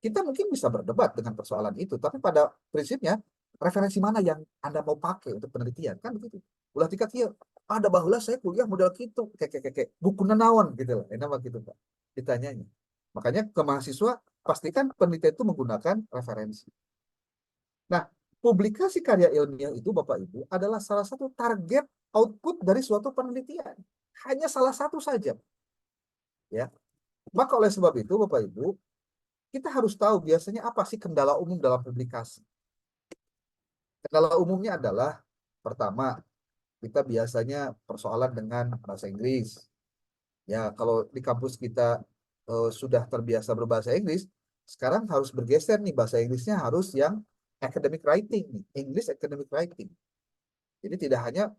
Kita mungkin bisa berdebat dengan persoalan itu, tapi pada prinsipnya referensi mana yang Anda mau pakai untuk penelitian, kan begitu. Ulah tika kieu, ada baheula saya kuliah model gitu, kayak buku nanaon gitu lah, enak gitu Pak. Ditanyanya. Makanya ke mahasiswa pastikan penelitian itu menggunakan referensi. Nah, publikasi karya ilmiah itu Bapak Ibu adalah salah satu target output dari suatu penelitian. Hanya salah satu saja. Ya. Maka oleh sebab itu Bapak Ibu, kita harus tahu biasanya apa sih kendala umum dalam publikasi. Kendala umumnya adalah, pertama, kita biasanya persoalan dengan bahasa Inggris. Ya, kalau di kampus kita sudah terbiasa berbahasa Inggris, sekarang harus bergeser nih, bahasa Inggrisnya harus yang academic writing nih, English academic writing. Jadi tidak hanya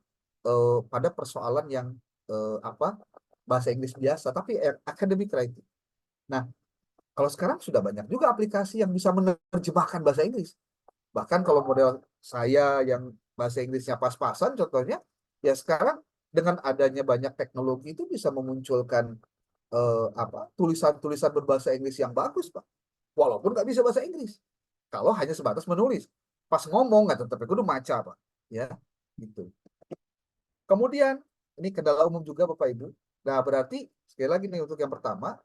pada persoalan yang bahasa Inggris biasa, tapi academic writing. Nah, kalau sekarang sudah banyak juga aplikasi yang bisa menerjemahkan bahasa Inggris. Bahkan kalau model saya yang bahasa Inggrisnya pas-pasan contohnya, ya sekarang dengan adanya banyak teknologi itu bisa memunculkan tulisan-tulisan berbahasa Inggris yang bagus, Pak. Walaupun nggak bisa bahasa Inggris. Kalau hanya sebatas menulis. Pas ngomong nggak tetap kudu maca, Pak. Ya, gitu. Kemudian, ini kendala umum juga Bapak Ibu. Nah, berarti sekali lagi nih untuk yang pertama,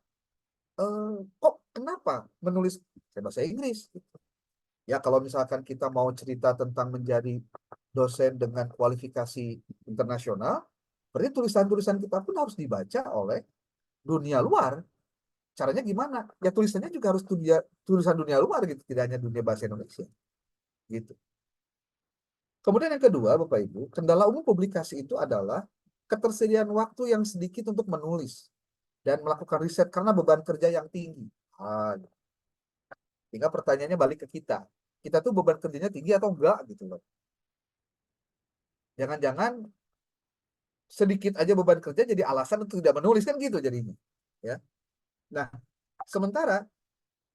kok kenapa menulis bahasa Inggris? Ya, kalau misalkan kita mau cerita tentang menjadi dosen dengan kualifikasi internasional, berarti tulisan-tulisan kita pun harus dibaca oleh dunia luar. Caranya gimana? Ya tulisannya juga harus tulisan dunia luar gitu, tidak hanya dunia bahasa Indonesia. Gitu. Kemudian yang kedua, Bapak Ibu, kendala umum publikasi itu adalah ketersediaan waktu yang sedikit untuk menulis dan melakukan riset karena beban kerja yang tinggi. Tinggal pertanyaannya balik ke kita. Kita tuh beban kerjanya tinggi atau enggak gitu loh. Jangan-jangan sedikit aja beban kerja jadi alasan untuk tidak menulis, kan gitu jadinya. Ya. Nah, sementara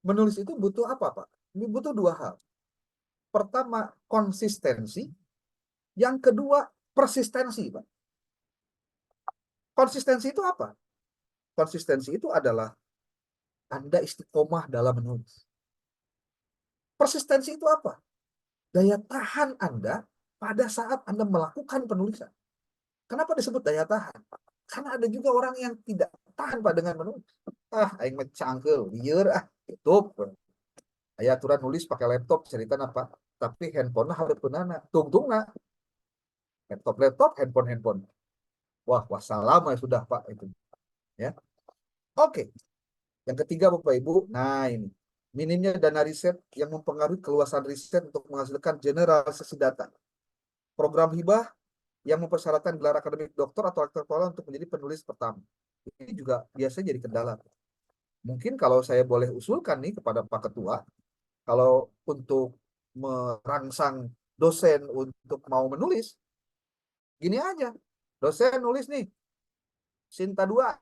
menulis itu butuh apa, Pak? Ini butuh dua hal. Pertama, konsistensi. Yang kedua, persistensi, Pak. Konsistensi itu apa? Konsistensi itu adalah Anda istiqomah dalam menulis. Persistensi itu apa? Daya tahan Anda pada saat Anda melakukan penulisan. Kenapa disebut daya tahan? Karena ada juga orang yang tidak tahan Pak dengan menulis. Aing mecangkel, lieur tutup. Aya aturan nulis pakai laptop cerita apa? Tapi handphone harus punana. Tungtungna. Laptop, handphone. Wah, wassalam ya sudah Pak itu. Ya. Oke. Yang ketiga Bapak Ibu, nah ini. Minimnya dana riset yang mempengaruhi keluasan riset untuk menghasilkan generalisasi data. Program hibah yang mempersyaratkan gelar akademik doktor atau doktoral untuk menjadi penulis pertama. Ini juga biasanya jadi kendala. Mungkin kalau saya boleh usulkan nih kepada Pak Ketua, kalau untuk merangsang dosen untuk mau menulis, gini aja. Dosen nulis nih, Sinta 2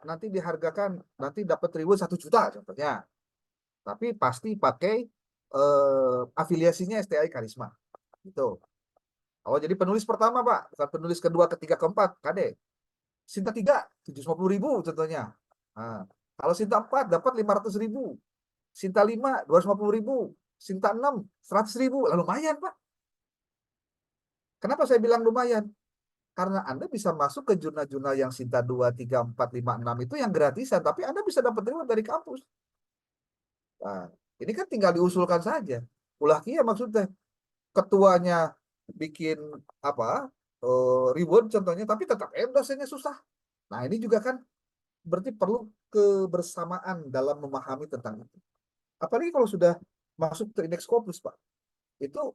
nanti dihargakan, nanti dapat reward 1 juta contohnya. Tapi pasti pakai afiliasinya STI Karisma. Gitu. Oh, jadi penulis pertama, Pak. Bukan penulis kedua, ketiga, keempat. KD. Sinta 3, 750.000 contohnya. Nah, kalau Sinta 4 dapat 500.000. Sinta 5, 250.000. Sinta 6, 100.000. Lah lumayan, Pak. Kenapa saya bilang lumayan? Karena Anda bisa masuk ke jurnal-jurnal yang Sinta 2, 3, 4, 5, 6 itu yang gratisan. Tapi Anda bisa dapat reward dari kampus. Nah, ini kan tinggal diusulkan saja. Ulah kia maksudnya. Ketuanya bikin apa reward contohnya, tapi tetap dosennya susah. Nah, ini juga kan berarti perlu kebersamaan dalam memahami tentang itu. Apalagi kalau sudah masuk ke indeks Scopus, Pak. Itu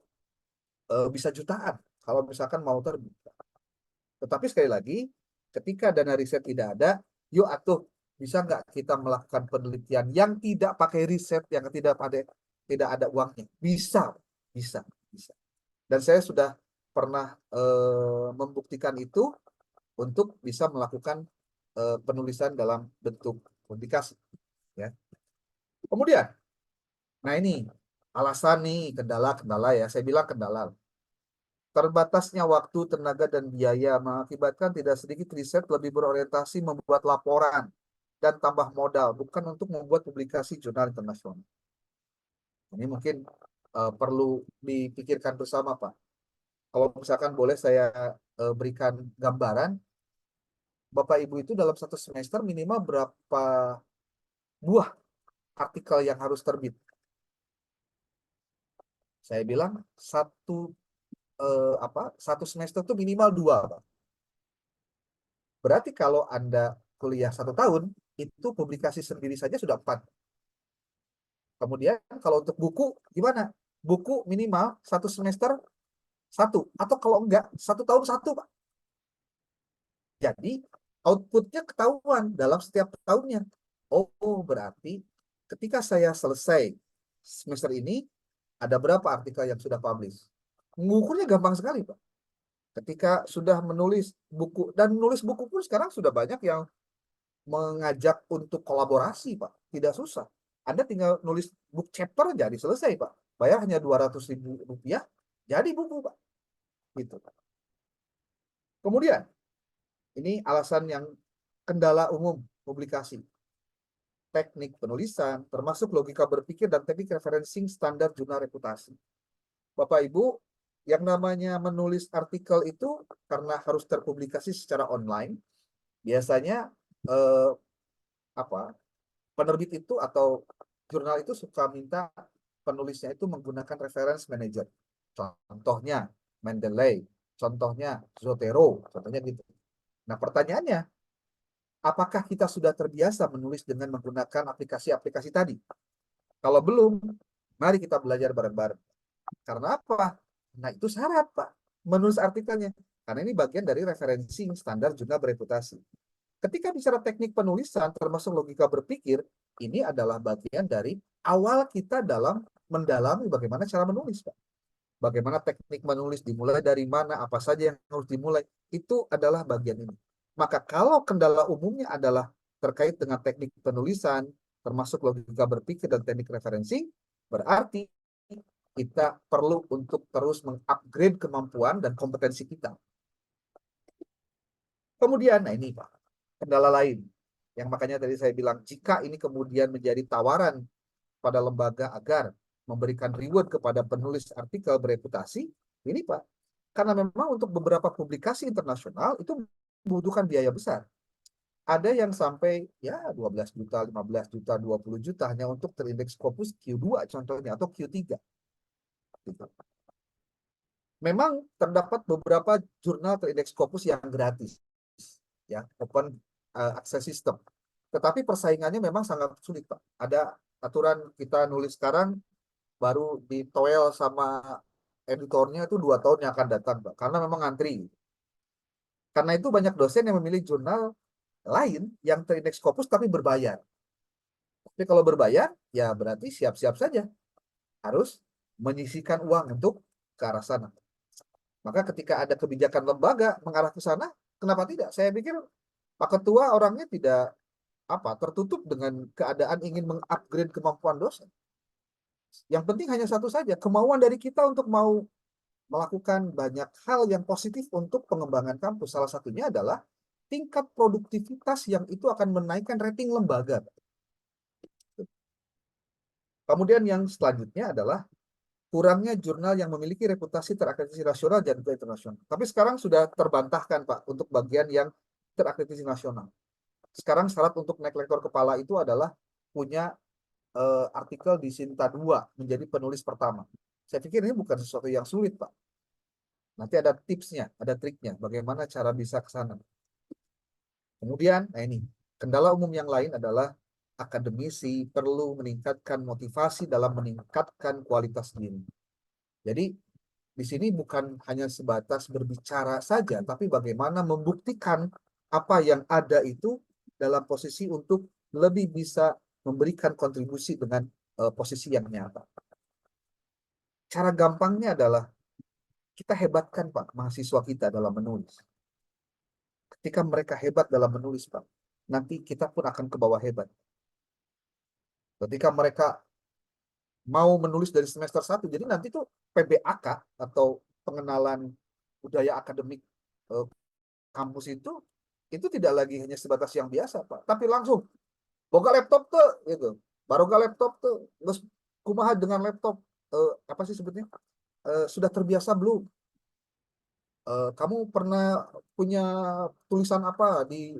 bisa jutaan kalau misalkan mau terbit. Tetapi sekali lagi, ketika dana riset tidak ada, yuk atuh bisa nggak kita melakukan penelitian yang tidak pakai riset, yang tidak ada uangnya? Bisa. Dan saya sudah pernah membuktikan itu untuk bisa melakukan penulisan dalam bentuk publikasi. Ya. Kemudian, nah ini alasan nih kendala ya. Saya bilang kendala. Terbatasnya waktu, tenaga, dan biaya mengakibatkan tidak sedikit riset lebih berorientasi membuat laporan dan tambah modal, bukan untuk membuat publikasi jurnal internasional. Ini mungkin perlu dipikirkan bersama, Pak. Kalau misalkan boleh saya berikan gambaran, Bapak Ibu itu dalam 1 semester minimal berapa buah artikel yang harus terbit? Saya bilang satu semester itu minimal 2, Pak. Berarti kalau Anda kuliah 1 tahun, itu publikasi sendiri saja sudah 4. Kemudian kalau untuk buku, gimana? Buku minimal 1 semester 1. Atau kalau enggak, 1 tahun 1, Pak. Jadi, outputnya ketahuan dalam setiap tahunnya. Oh, berarti ketika saya selesai semester ini, ada berapa artikel yang sudah publish? Mengukurnya gampang sekali, Pak. Ketika sudah menulis buku, dan menulis buku pun sekarang sudah banyak yang mengajak untuk kolaborasi, Pak. Tidak susah. Anda tinggal nulis book chapter jadi selesai, Pak. Bayar hanya 200.000 rupiah, jadi buku, Pak. Gitu. Kemudian, ini alasan yang kendala umum publikasi. Teknik penulisan, termasuk logika berpikir dan teknik referencing standar jurnal reputasi. Bapak Ibu, yang namanya menulis artikel itu karena harus terpublikasi secara online, biasanya penerbit itu atau jurnal itu suka minta penulisnya itu menggunakan reference manager. Contohnya Mendeley, contohnya Zotero, contohnya gitu. Nah, pertanyaannya, apakah kita sudah terbiasa menulis dengan menggunakan aplikasi-aplikasi tadi? Kalau belum, mari kita belajar bareng-bareng. Karena apa? Nah, itu syarat, Pak, menulis artikelnya. Karena ini bagian dari referencing standar jurnal bereputasi. Ketika bicara teknik penulisan, termasuk logika berpikir, ini adalah bagian dari awal kita dalam mendalami bagaimana cara menulis, Pak. Bagaimana teknik menulis, dimulai dari mana, apa saja yang harus dimulai, itu adalah bagian ini. Maka kalau kendala umumnya adalah terkait dengan teknik penulisan, termasuk logika berpikir dan teknik referencing, berarti kita perlu untuk terus mengupgrade kemampuan dan kompetensi kita. Kemudian, nah ini Pak, kendala lain. Yang makanya tadi saya bilang, jika ini kemudian menjadi tawaran pada lembaga agar memberikan reward kepada penulis artikel bereputasi, ini Pak, karena memang untuk beberapa publikasi internasional itu membutuhkan biaya besar. Ada yang sampai ya 12 juta, 15 juta, 20 juta hanya untuk terindeks Scopus Q2 contohnya, atau Q3. Gitu. Memang terdapat beberapa jurnal terindeks Scopus yang gratis, ya, open access system. Tetapi persaingannya memang sangat sulit, Pak. Ada aturan kita nulis sekarang, baru ditoel sama editornya itu 2 tahun yang akan datang, Pak. Karena memang ngantri. Karena itu banyak dosen yang memilih jurnal lain yang terindeks Scopus tapi berbayar. Tapi kalau berbayar, ya berarti siap-siap saja harus menyisihkan uang untuk ke arah sana. Maka ketika ada kebijakan lembaga mengarah ke sana, kenapa tidak? Saya pikir Pak Ketua orangnya tidak tertutup dengan keadaan ingin mengupgrade kemampuan dosen. Yang penting hanya satu saja, kemauan dari kita untuk mau melakukan banyak hal yang positif untuk pengembangan kampus. Salah satunya adalah tingkat produktivitas yang itu akan menaikkan rating lembaga. Kemudian yang selanjutnya adalah kurangnya jurnal yang memiliki reputasi terakreditasi nasional dan juga internasional. Tapi sekarang sudah terbantahkan, Pak, untuk bagian yang terakreditasi nasional. Sekarang syarat untuk naik lektor kepala itu adalah punya artikel di Sinta 2 menjadi penulis pertama. Saya pikir ini bukan sesuatu yang sulit, Pak. Nanti ada tipsnya, ada triknya, bagaimana cara bisa ke sana. Kemudian, nah ini, kendala umum yang lain adalah akademisi perlu meningkatkan motivasi dalam meningkatkan kualitas diri. Jadi, di sini bukan hanya sebatas berbicara saja, tapi bagaimana membuktikan apa yang ada itu dalam posisi untuk lebih bisa memberikan kontribusi dengan posisi yang nyata. Cara gampangnya adalah kita hebatkan, Pak, mahasiswa kita dalam menulis. Ketika mereka hebat dalam menulis, Pak, nanti kita pun akan ke bawah hebat. Ketika mereka mau menulis dari semester 1, jadi nanti tuh PBAK atau pengenalan budaya akademik kampus itu tidak lagi hanya sebatas yang biasa, Pak, tapi langsung boga laptop tuh gitu. Baroga laptop tuh, terus kumaha dengan laptop, apa sih sebutnya? Sudah terbiasa belum? Kamu pernah punya tulisan apa di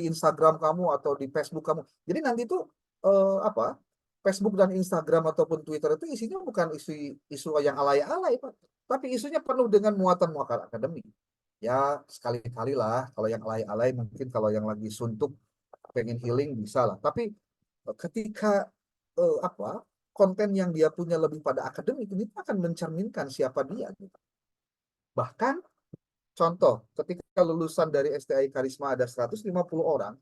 Instagram kamu atau di Facebook kamu? Jadi nanti tuh Facebook dan Instagram ataupun Twitter itu isinya bukan isu yang alay-alay, Pak, tapi isunya penuh dengan muatan-muatan akademik. Ya sekali-kali lah, kalau yang alay-alay mungkin kalau yang lagi suntuk pengen healing bisa lah. Tapi ketika konten yang dia punya lebih pada akademik, ini akan mencerminkan siapa dia. Bahkan contoh, ketika lulusan dari STI Karisma ada 150 orang,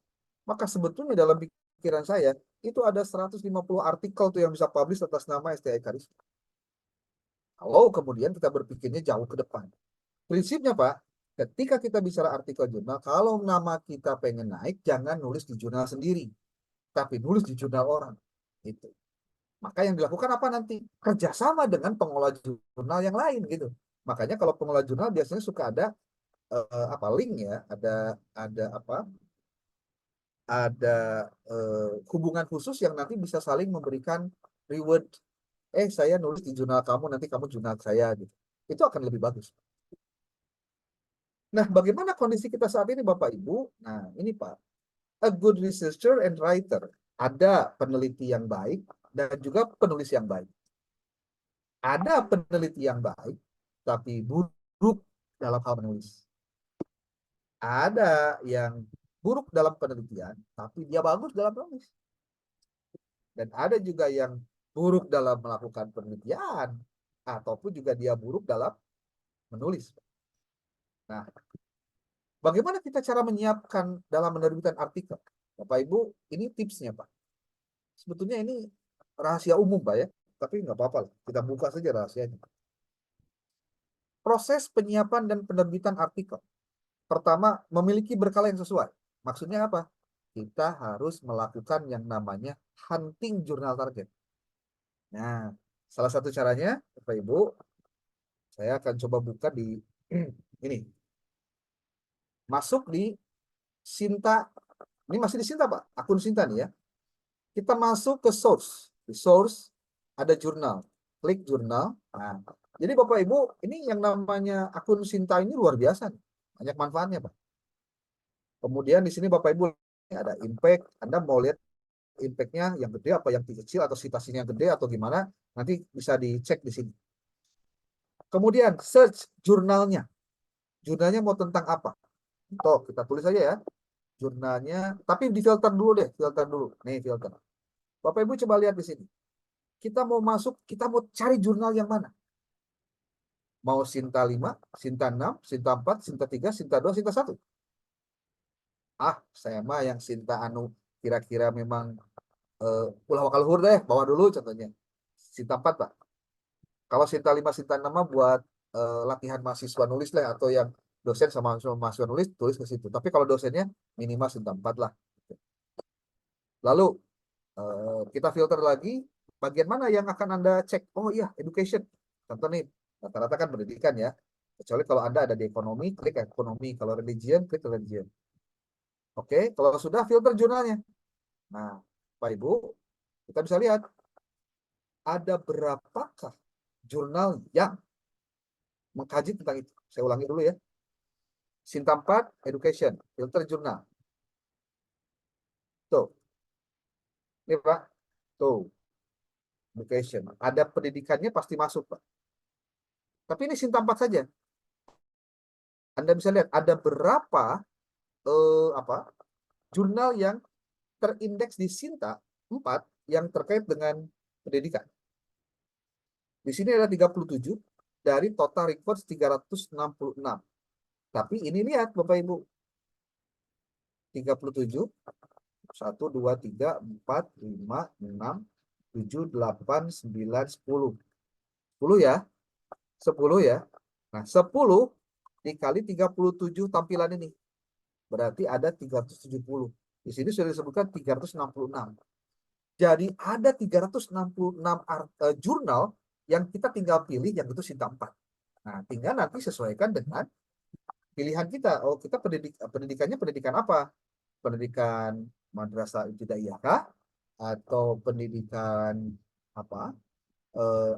maka sebetulnya dalam pikiran saya, itu ada 150 artikel tuh yang bisa publish atas nama STI Karisma. Kalau kemudian kita berpikirnya jauh ke depan. Prinsipnya, Pak, ketika kita bicara artikel jurnal, kalau nama kita pengen naik, jangan nulis di jurnal sendiri, tapi nulis di jurnal orang. Itu. Maka yang dilakukan apa nanti? Kerjasama dengan pengelola jurnal yang lain gitu. Makanya kalau pengelola jurnal biasanya suka ada link ya, ada hubungan khusus yang nanti bisa saling memberikan reward. Saya nulis di jurnal kamu, nanti kamu jurnal saya gitu. Itu akan lebih bagus. Nah, bagaimana kondisi kita saat ini, Bapak Ibu? Nah, ini Pak, a good researcher and writer. Ada peneliti yang baik dan juga penulis yang baik. Ada peneliti yang baik, tapi buruk dalam hal menulis. Ada yang buruk dalam penelitian, tapi dia bagus dalam menulis. Dan ada juga yang buruk dalam melakukan penelitian, ataupun juga dia buruk dalam menulis. Nah, bagaimana kita cara menyiapkan dalam menerbitkan artikel? Bapak Ibu, ini tipsnya, Pak. Sebetulnya ini rahasia umum, Pak ya, tapi nggak apa-apa lah. Kita buka saja rahasianya. Proses penyiapan dan penerbitan artikel. Pertama, memiliki berkala yang sesuai. Maksudnya apa? Kita harus melakukan yang namanya hunting jurnal target. Nah, Salah satu caranya, Bapak Ibu, saya akan coba buka di ini. Masuk di Sinta. Ini masih di Sinta, Pak. Akun Sinta nih ya. Kita masuk ke source. Di source ada jurnal. Klik jurnal. Nah, jadi Bapak Ibu, ini yang namanya akun Sinta ini luar biasa nih. Banyak manfaatnya, Pak. Kemudian di sini Bapak Ibu ada impact. Anda mau lihat impact-nya yang gede apa yang kecil atau citasinya yang gede atau gimana, nanti bisa dicek di sini. Kemudian search jurnalnya. Jurnalnya mau tentang apa? Tuh, kita tulis aja ya. Jurnalnya, tapi difilter dulu deh, filter dulu. Nih filter. Bapak Ibu coba lihat di sini. Kita mau masuk, kita mau cari jurnal yang mana? Mau Sinta 5, Sinta 6, Sinta 4, Sinta 3, Sinta 2, Sinta 1. Saya mah yang Sinta anu kira-kira memang ulah wakal luhur deh, bawa dulu contohnya. Sinta 4, Pak. Kalau Sinta 5, Sinta 6 mah buat latihan mahasiswa nulis lah, atau yang dosen sama mahasiswa nulis, tulis ke situ. Tapi kalau dosennya minimal Sinta 4 lah. Lalu kita filter lagi, bagian mana yang akan Anda cek? Oh iya, education. Contoh nih, rata-rata kan pendidikan ya. Kecuali kalau Anda ada di ekonomi, klik ekonomi. Kalau religion, klik religion. Oke, kalau sudah filter jurnalnya. Nah, Pak Ibu, kita bisa lihat ada berapakah jurnal yang mengkaji tentang itu. Saya ulangi dulu ya. Sinta 4, education, filter jurnal. Tuh. Ini Pak. Tuh. Education. Ada pendidikannya pasti masuk, Pak. Tapi ini Sinta 4 saja. Anda bisa lihat ada berapa jurnal yang terindeks di Sinta 4 yang terkait dengan pendidikan. Di sini ada 37 dari total records 366. Tapi ini lihat Bapak Ibu. 37, 1, 2, 3, 4, 5, 6, 7, 8, 9, 10. 10 ya. 10 ya. Nah, 10 dikali 37 tampilan ini. Berarti ada 370. Di sini sudah disebutkan 366. Jadi ada 366 jurnal yang kita tinggal pilih yang itu Sinta 4. Nah, tinggal nanti sesuaikan dengan pilihan kita. Oh, kita pendidikannya pendidikan apa? Pendidikan madrasah ibtidaiyah kah? Atau pendidikan apa?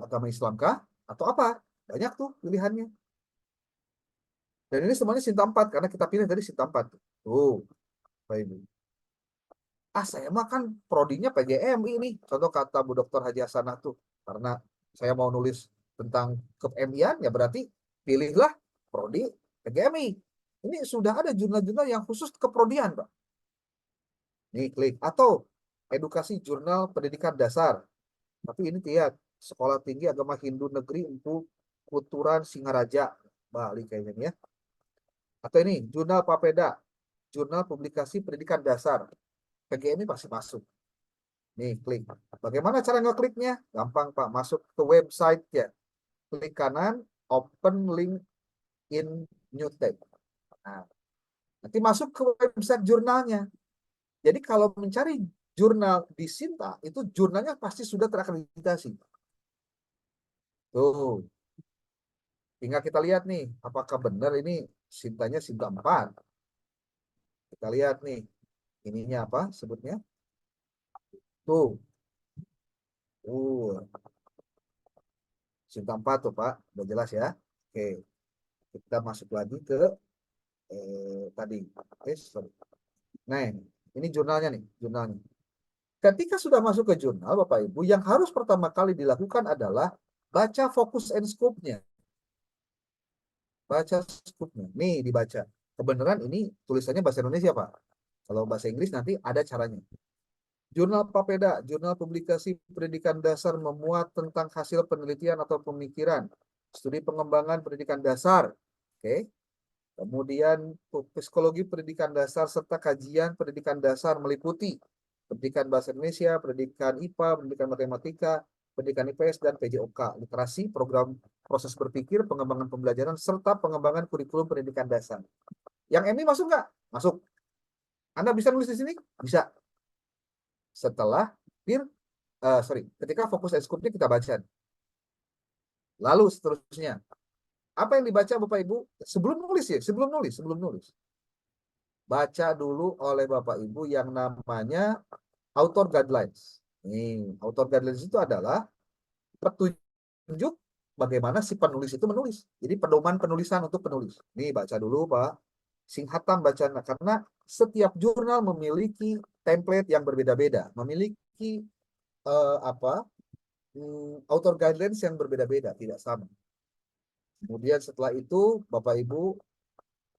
Agama Islam kah? Atau apa? Banyak tuh pilihannya. Dan ini semuanya Sinta 4 karena kita pilih dari Sinta 4. Tuh, Bapak Ibu. Saya mah kan prodinya PGMI nih. Contoh kata Bu Dr. Haji Hasanah tuh. Karena saya mau nulis tentang ke-MI-an, ya berarti pilihlah prodi PGMI. Ini sudah ada jurnal-jurnal yang khusus keprodian, Pak. Nih, klik. Atau edukasi jurnal pendidikan dasar. Tapi ini lihat, Sekolah Tinggi Agama Hindu Negeri Empu Kuturan Singaraja. Bali kayaknya ya. Atau ini, jurnal Papeda. Jurnal Publikasi Pendidikan Dasar. PGMI pasti masuk. Nih, klik. Bagaimana cara ngekliknya? Gampang, Pak. Masuk ke website ya. Klik kanan, open link in new tab. Nah, nanti masuk ke website jurnalnya. Jadi kalau mencari jurnal di Sinta, itu jurnalnya pasti sudah terakreditasi. Tuh. Tinggal kita lihat nih, apakah benar ini Sintanya Sinta 4. Kita lihat nih, ininya apa sebutnya? Tuh. Sinta 4 tuh Pak, udah jelas ya. Oke, kita masuk lagi ke tadi. Sorry. Nah, ini jurnalnya nih, jurnalnya. Ketika sudah masuk ke jurnal, Bapak Ibu, yang harus pertama kali dilakukan adalah baca fokus and scope-nya. Baca scope-nya. Nih, dibaca. Kebenaran ini tulisannya bahasa Indonesia, Pak. Kalau bahasa Inggris nanti ada caranya. Jurnal Papeda, jurnal publikasi pendidikan dasar memuat tentang hasil penelitian atau pemikiran, studi pengembangan pendidikan dasar. Oke. Kemudian psikologi pendidikan dasar serta kajian pendidikan dasar meliputi pendidikan bahasa Indonesia, pendidikan IPA, pendidikan matematika, pendidikan IPS, dan PJOK, literasi, program proses berpikir, pengembangan pembelajaran, serta pengembangan kurikulum pendidikan dasar. Yang MI masuk nggak? Masuk. Anda bisa nulis di sini? Bisa. Setelah ketika fokus and scope-nya kita baca. Lalu seterusnya, apa yang dibaca Bapak Ibu sebelum nulis ya, sebelum nulis. Baca dulu oleh Bapak Ibu yang namanya author guidelines. Nih, author guidelines itu adalah petunjuk bagaimana si penulis itu menulis. Jadi pedoman penulisan untuk penulis. Nih baca dulu Pak. Singkatan bacaan karena setiap jurnal memiliki template yang berbeda-beda, memiliki apa author guidelines yang berbeda-beda, tidak sama. Kemudian setelah itu Bapak Ibu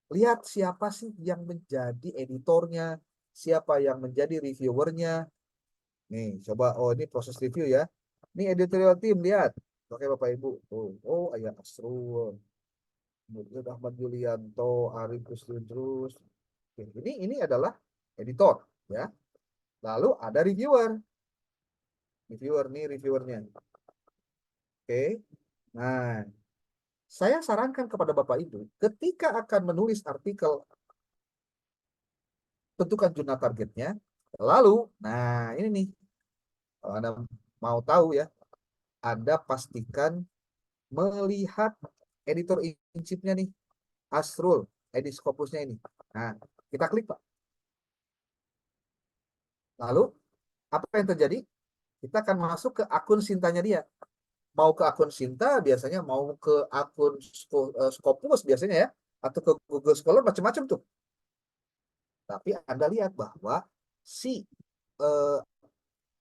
lihat siapa sih yang menjadi editornya, siapa yang menjadi reviewernya. Nih, coba, oh ini proses review ya. Ini editorial team, lihat. Oke Bapak Ibu. Oh Ayah Asrul. Kemudian Ahmad Yulianto, Arif Kusnudrus. Ini adalah editor ya. Lalu ada reviewer. Reviewer nih reviewernya. Oke. Nah, saya sarankan kepada Bapak Ibu ketika akan menulis artikel, tentukan jurnal targetnya. Lalu, nah ini nih, kalau Anda mau tahu ya, Anda pastikan melihat editor in chief-nya nih, Asrul, Ediscopusnya ini. Nah, kita klik Pak. Lalu, apa yang terjadi? Kita akan masuk ke akun Sintanya dia. Mau ke akun Sinta, biasanya mau ke akun Scopus biasanya ya, atau ke Google Scholar, macam-macam tuh. Tapi Anda lihat bahwa si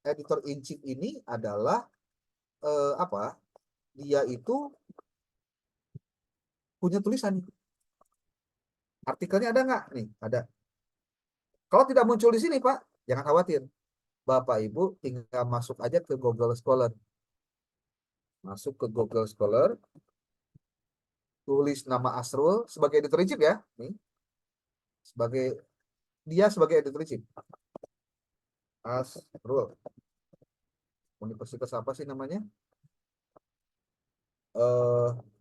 editor in chief ini adalah apa? Dia itu punya tulisan. Artikelnya ada nggak? Nih, ada. Kalau tidak muncul di sini, Pak, jangan khawatir. Bapak Ibu tinggal masuk aja ke Google Scholar. Masuk ke Google Scholar, tulis nama Asrul sebagai editor in chief ya. Nih, sebagai editor in chief. Asrul. Universitas apa sih namanya?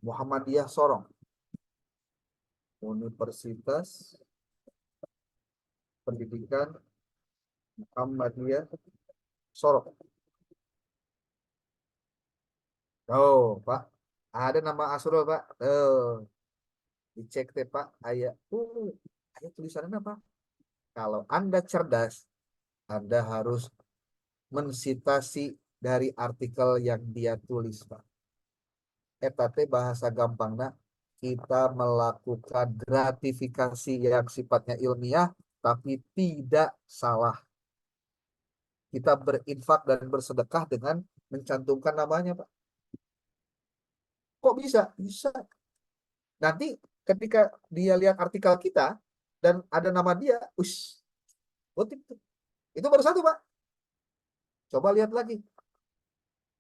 Muhammadiyah Sorong. Universitas Pendidikan Muhammadiyah Sorong. Oh, Pak. Ada nama Asrul, Pak. Dicek deh, Pak. Ayat. Ayat tulisannya apa? Kalau Anda cerdas, Anda harus mensitasi dari artikel yang dia tulis, Pak. Etate bahasa gampangnya, kita melakukan gratifikasi yang sifatnya ilmiah, tapi tidak salah. Kita berinfak dan bersedekah dengan mencantumkan namanya, Pak. Kok bisa? Bisa. Nanti ketika dia lihat artikel kita dan ada nama dia, kutip tuh. Itu baru satu, Pak. Coba lihat lagi.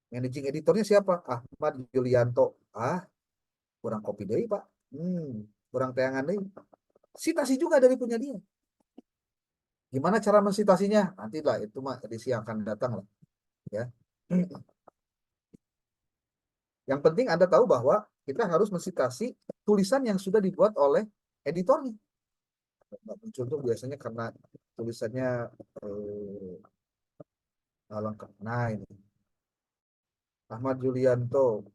Managing editornya siapa? Ahmad Yulianto. Kurang copy deh, Pak. Kurang tayangan deh. Sitasi juga dari punya dia. Gimana cara mensitasinya? Nantilah itu mah edisi yang akan datang lah. Ya. Yang penting Anda tahu bahwa kita harus mensitasi tulisan yang sudah dibuat oleh editornya. Muncul tuh biasanya karena tulisannya lengkap. Nah ini Ahmad Yulianto.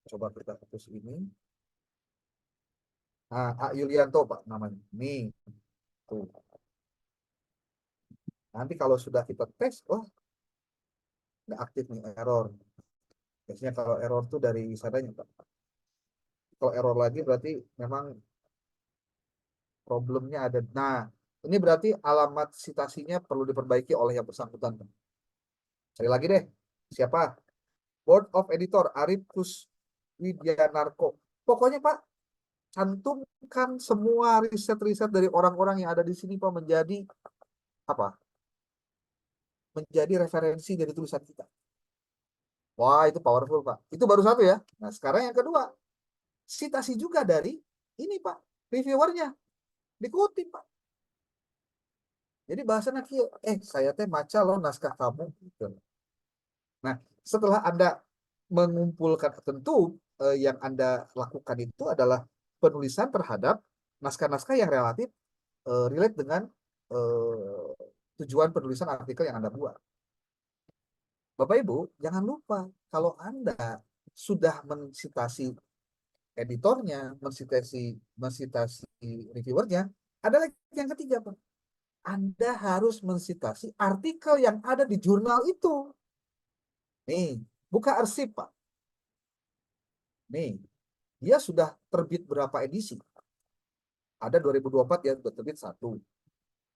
Coba kita hapus ini. A Yulianto Pak namanya. Nih. Tuh. Nanti kalau sudah kita tes, nggak aktif nih, error. Biasanya kalau error tuh dari sananya Pak. Kalau error lagi berarti memang problemnya ada. Nah, ini berarti alamat citasinya perlu diperbaiki oleh yang bersangkutan. Sekali lagi deh, siapa? Board of Editor Arif Kuswidianarko. Pokoknya Pak, cantumkan semua riset-riset dari orang-orang yang ada di sini Pak menjadi apa? Menjadi referensi dari tulisan kita. Wah, itu powerful Pak. Itu baru satu ya. Nah, sekarang yang kedua, citasi juga dari ini Pak, reviewernya. Dikutip Pak. Jadi bahasanya saya teh maca loh naskah kamu gitu. Nah, setelah Anda mengumpulkan tentu yang Anda lakukan itu adalah penulisan terhadap naskah-naskah yang relatif relate dengan tujuan penulisan artikel yang Anda buat. Bapak Ibu, jangan lupa kalau Anda sudah mensitasi editornya, mensitasi reviewernya, ada lagi yang ketiga, Pak. Anda harus mensitasi artikel yang ada di jurnal itu. Nih, buka arsip, Pak. Nih, dia sudah terbit berapa edisi? Ada 2024 ya, sudah terbit 1.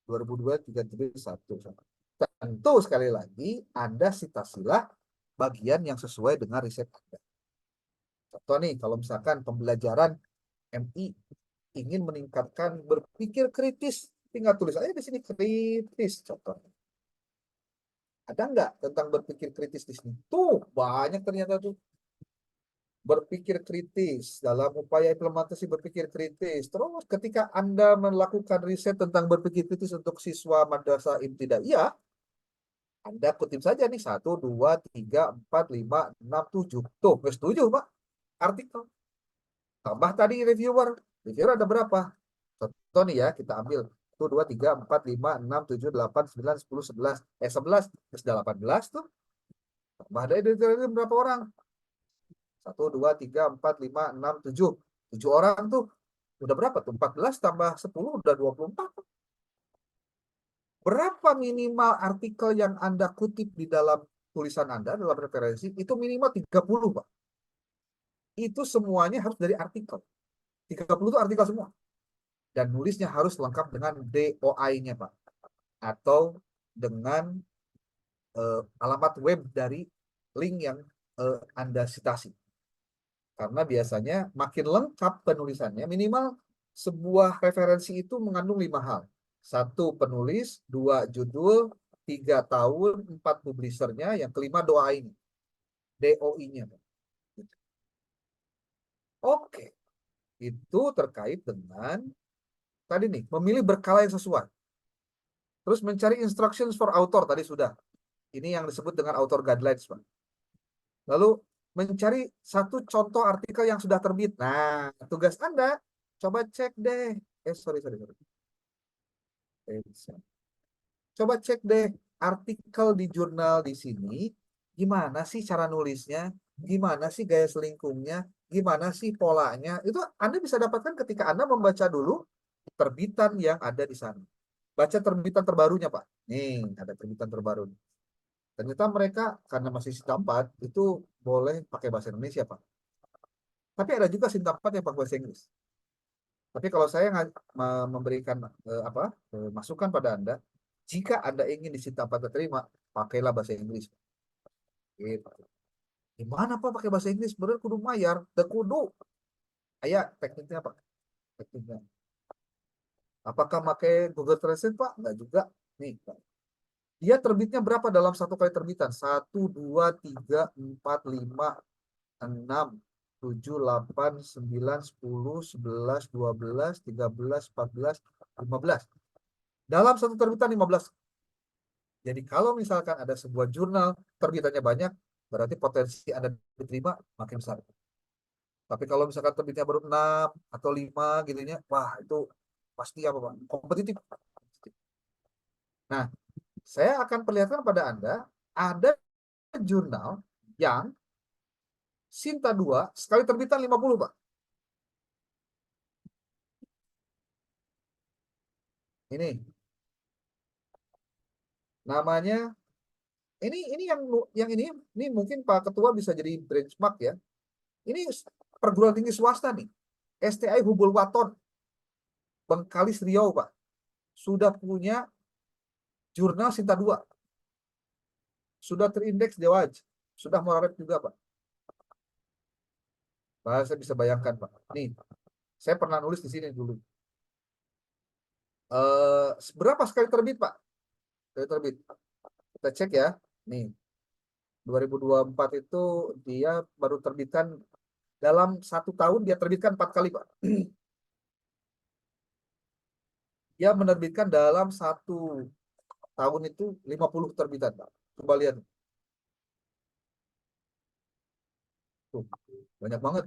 2023 terbit 1. Tentu sekali lagi, Anda sitasilah bagian yang sesuai dengan riset Anda. Contoh nih, kalau misalkan pembelajaran MI ingin meningkatkan berpikir kritis, tinggal tulis aja di sini kritis, contohnya. Ada nggak tentang berpikir kritis di sini? Tuh, banyak ternyata tuh. Berpikir kritis, dalam upaya implementasi berpikir kritis. Terus ketika Anda melakukan riset tentang berpikir kritis untuk siswa madrasah ibtidaiyah, Anda kutip saja nih 1, 2, 3, 4, 5, 6, 7. Tuh, setuju Pak, artikel. Tambah tadi reviewer. Reviewer ada berapa? Contoh nih ya, kita ambil 1, 2, 3, 4, 5, 6, 7, 8, 9, 10, 11. 11, terus 18 tuh. Tambah dari reviewer berapa orang? 1, 2, 3, 4, 5, 6, 7. 7 orang tuh. Udah berapa tuh? 14 tambah 10 udah 24. Berapa minimal artikel yang Anda kutip di dalam tulisan Anda, dalam referensi, itu minimal 30, Pak. Itu semuanya harus dari artikel. 30 itu artikel semua. Dan nulisnya harus lengkap dengan DOI-nya, Pak. Atau dengan alamat web dari link yang Anda citasi. Karena biasanya makin lengkap penulisannya, minimal sebuah referensi itu mengandung 5 hal. 1 penulis, 2 judul, 3 tahun, 4 publishernya, yang kelima doa ini. DOI-nya. Oke. Itu terkait dengan tadi nih, memilih berkala yang sesuai. Terus mencari instructions for author, tadi sudah. Ini yang disebut dengan author guidelines, Pak. Lalu mencari satu contoh artikel yang sudah terbit. Nah, tugas Anda, coba cek deh. Sorry. Coba cek deh artikel di jurnal di sini, gimana sih cara nulisnya, gimana sih gaya selingkungnya, gimana sih polanya. Itu Anda bisa dapatkan ketika Anda membaca dulu terbitan yang ada di sana. Baca terbitan terbarunya, Pak. Nih, ada terbitan terbaru. Ternyata mereka, karena masih Sinta 4, itu boleh pakai bahasa Indonesia, Pak. Tapi ada juga Sinta 4 yang pakai bahasa Inggris. Tapi kalau saya memberikan masukan pada Anda, jika Anda ingin disita Sinta 4 terima, pakailah bahasa Inggris. Gitu. Gimana Pak pakai bahasa Inggris? Bener kudu mayar, kudu. Ayah, tekniknya Pak. Tekniknya. Apakah pakai Google Translate, Pak? Enggak juga. Nih, Pak. Dia terbitnya berapa dalam satu kali terbitan? 1, 2, 3, 4, 5, 6, 7, 8, 9, 10, 11, 12, 13, 14, 15. Dalam satu terbitan 15. Jadi kalau misalkan ada sebuah jurnal, terbitannya banyak, berarti potensi Anda diterima makin besar. Tapi kalau misalkan terbitnya baru 6 atau 5 gitu ya, wah itu pasti apa Pak? Kompetitif. Nah, saya akan perlihatkan pada Anda, ada jurnal yang Sinta 2 sekali terbitan 50, Pak. Ini. Namanya ini yang ini mungkin Pak Ketua bisa jadi benchmark ya. Ini perguruan tinggi swasta nih. STI Hubul Waton Bengkalis Riau, Pak. Sudah punya jurnal Sinta 2. Sudah terindeks Dewaj. Sudah Moraret juga, Pak. Saya bisa bayangkan, Pak. Nih, saya pernah nulis di sini dulu. Berapa sekali terbit, Pak? Sekali terbit. Kita cek ya. Nih, 2024 itu dia baru terbitkan dalam 1 tahun dia terbitkan 4 kali, Pak. Dia menerbitkan dalam 1 tahun itu 50 terbitan, Pak. Coba lihat. Tuh, banyak banget.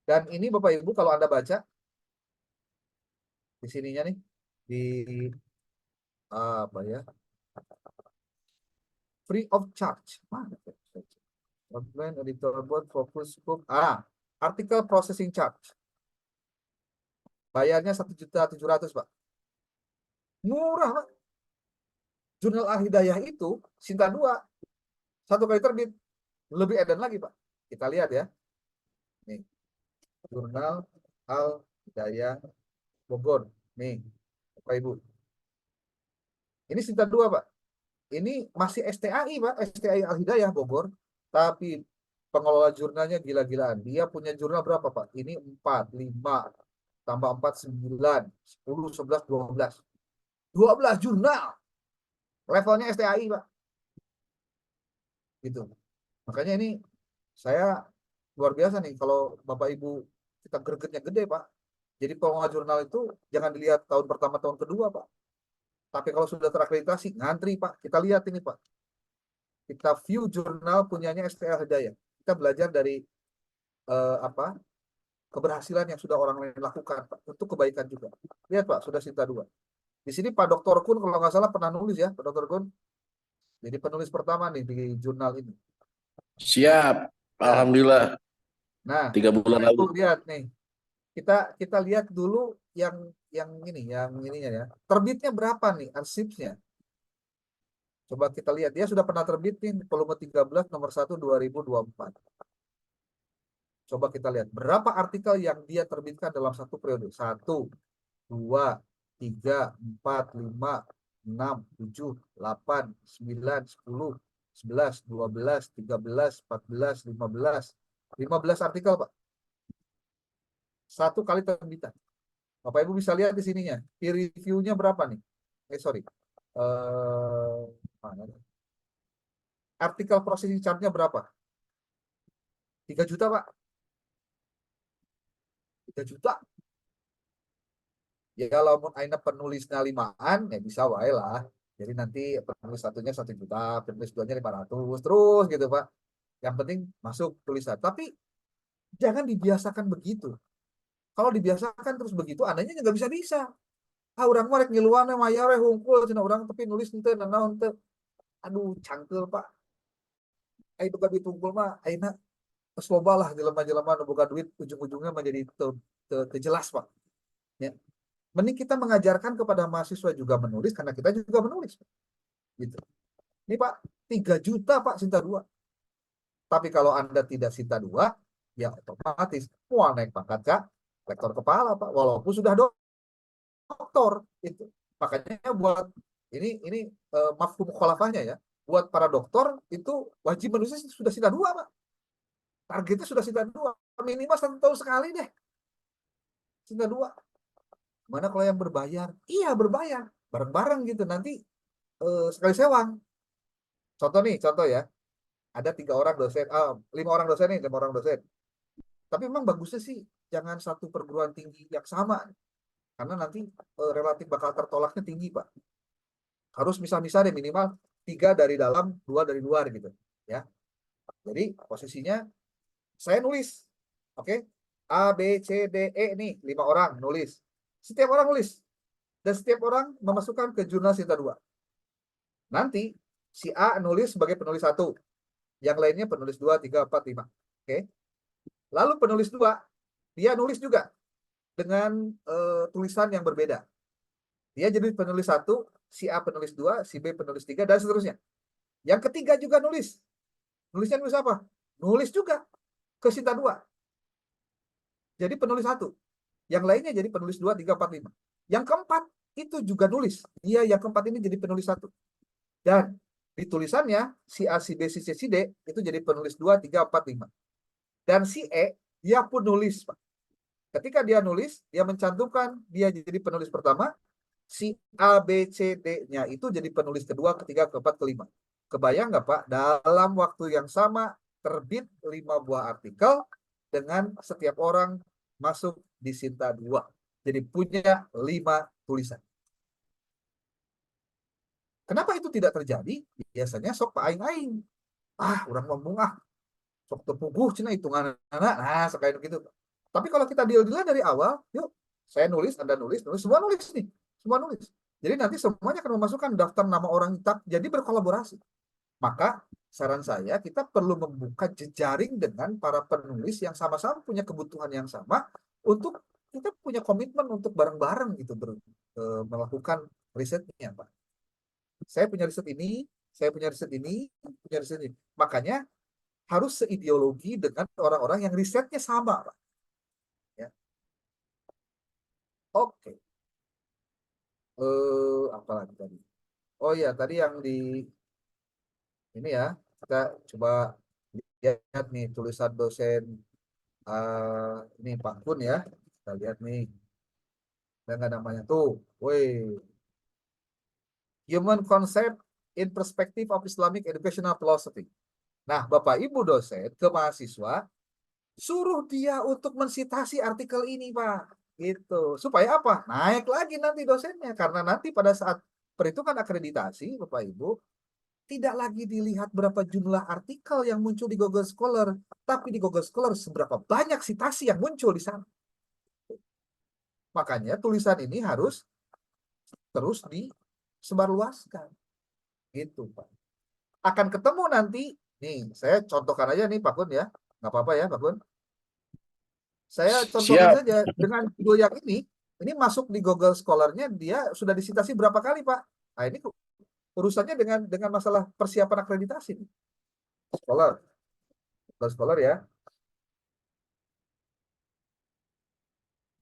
Dan ini Bapak Ibu kalau Anda baca di sininya nih di apa ya? Free of charge. Mana? Outline, editor board, focus, scope. Artikel processing charge. Bayarnya 1.700.000, Pak. Murah, Pak. Jurnal Al-Hidayah itu Sinta 2, satu kali terbit. Lebih edan lagi, Pak. Kita lihat ya. Nih. Jurnal Al-Hidayah Bogor. Nih, Bapak Ibu. Ini Sinta 2, Pak. Ini masih STAI, Pak. STAI Al-Hidayah Bogor. Tapi pengelola jurnalnya gila-gilaan. Dia punya jurnal berapa, Pak? Ini 4, 5, tambah 4, 9, 10, 11, 12. 12 jurnal. Levelnya STAI, Pak. Gitu. Makanya ini saya luar biasa nih kalau Bapak Ibu kita gregetnya gede, Pak. Jadi pengelola jurnal itu jangan dilihat tahun pertama, tahun kedua, Pak. Tapi kalau sudah terakreditasi, ngantri, Pak. Kita lihat ini, Pak. Kita view jurnal punyanya STL Hidayah. Kita belajar dari keberhasilan yang sudah orang lain lakukan, Pak. Untuk kebaikan juga. Lihat, Pak, sudah Sinta 2. Di sini Pak Dr. Kun kalau nggak salah pernah nulis ya, Pak Dr. Kun. Jadi penulis pertama nih di jurnal ini. Siap, alhamdulillah. Nah, 3 bulan Ibu lalu. lihat nih. Kita lihat dulu yang ininya ya. Terbitnya berapa nih arsipnya? Coba kita lihat. Dia sudah pernah terbit nih volume 13 nomor 1 2024. Coba kita lihat berapa artikel yang dia terbitkan dalam satu periode. 1, 2, 3, 4, 5, 6, 7, 8, 9, 10, 11, 12, 13, 14, 15. 15 artikel, Pak. Satu kali terbitan. Bapak Ibu bisa lihat di sininya. Peer review-nya berapa nih? Sorry. Mana? Artikel processing charge-nya berapa? 3 juta, Pak. 3 juta. Ya kalau mau aina penulisnya 5-an, ya bisa wae lah. Jadi nanti penulis satunya 1 juta, penulis 2-nya 500, terus gitu, Pak. Yang penting masuk tulisan. Tapi jangan dibiasakan begitu. Kalau dibiasakan terus begitu, anehnya nggak bisa-bisa. Orang mah rek ngiluan maya we hungkul cenah urang tapi nulis henteu naon teu. Aduh, cangkel, Pak. Ai itu gak ditungkul mah aina geus loba lah jelema-jelema nu boga duit ujung-ujungnya menjadi teu jelas, Pak. Ya. Mending kita mengajarkan kepada mahasiswa juga menulis karena kita juga menulis. Gitu. Ini, Pak, 3 juta, Pak, Sinta 2. Tapi kalau Anda tidak Sinta 2, ya otomatis mau naik pangkat Kak, lektor kepala, Pak, walaupun sudah doktor itu. Makanya buat ini mafhum mukhalafahnya ya. Buat para doktor itu wajib menulisnya sudah Sinta 2, Pak. Targetnya sudah Sinta 2. Minimal 1 tahun sekali deh. Sinta 2. Mana kalau yang berbayar? Iya, berbayar. Bareng-bareng gitu. Nanti sekali sewang. Contoh ya. Ada 3 orang dosen, 5 orang dosen nih, 5 orang dosen. Tapi memang bagusnya sih jangan satu perguruan tinggi yang sama. Karena nanti relatif bakal tertolaknya tinggi, Pak. Harus misal-misal deh minimal 3 dari dalam, 2 dari luar gitu. Ya. Jadi posisinya saya nulis. Oke. A, B, C, D, E nih, 5 orang nulis. Setiap orang nulis. Dan setiap orang memasukkan ke jurnal Sinta 2. Nanti si A nulis sebagai penulis 1. Yang lainnya penulis 2, 3, 4, 5. Oke. Lalu penulis 2, dia nulis juga dengan tulisan yang berbeda. Dia jadi penulis 1, si A penulis 2, si B penulis 3, dan seterusnya. Yang ketiga juga nulis. Nulisnya nulis apa? Nulis juga ke Sinta 2. Jadi penulis 1. Yang lainnya jadi penulis 2, 3, 4, 5. Yang keempat itu juga nulis. Dia yang keempat ini jadi penulis 1. Dan di tulisannya si A, si B, si C, si D itu jadi penulis 2, 3, 4, 5. Dan si E dia pun nulis, Pak. Ketika dia nulis, dia mencantumkan dia jadi penulis pertama, si A, B, C, D-nya itu jadi penulis kedua, ketiga, keempat, kelima. Kebayang nggak, Pak? Dalam waktu yang sama terbit 5 buah artikel dengan setiap orang masuk di Sinta 2. Jadi punya 5 tulisan. Kenapa itu tidak terjadi? Biasanya sok Pak aing-aing. Orang ngomong sok tepuguh cina hitungan anak. Nah, sekali gitu. Tapi kalau kita deal-deal dari awal, yuk, saya nulis, Anda nulis, semua nulis nih. Semua nulis. Jadi nanti semuanya akan memasukkan daftar nama orang jadi berkolaborasi. Maka saran saya kita perlu membuka jejaring dengan para penulis yang sama-sama punya kebutuhan yang sama untuk kita punya komitmen untuk bareng-bareng gitu melakukan risetnya, Pak. Saya punya riset ini, saya punya riset ini, punya riset ini. Makanya harus seideologi dengan orang-orang yang risetnya sama, Pak. Ya. Oke. Apa lagi tadi? Oh ya, tadi yang di ini ya, kita coba lihat nih tulisan dosen ini Pak Kun ya. Kita lihat nih. Dan nggak namanya tuh. Woi, Human Concept in Perspective of Islamic Educational Philosophy. Nah, Bapak Ibu dosen ke mahasiswa suruh dia untuk mensitasi artikel ini, Pak. Gitu. Supaya apa? Naik lagi nanti dosennya. Karena nanti pada saat perhitungan akreditasi, Bapak Ibu, tidak lagi dilihat berapa jumlah artikel yang muncul di Google Scholar, tapi di Google Scholar seberapa banyak citasi yang muncul di sana. Makanya tulisan ini harus terus disebarluaskan. Gitu, Pak. Akan ketemu nanti, nih, saya contohkan aja nih, Pak Kun ya. Nggak apa-apa ya, Pak Kun. Saya contohkan Siap. saja dengan judul yang ini masuk di Google Scholar-nya dia sudah disitasi berapa kali, Pak? Nah, ini urusannya dengan masalah persiapan akreditasi. Scholar. Google Scholar ya.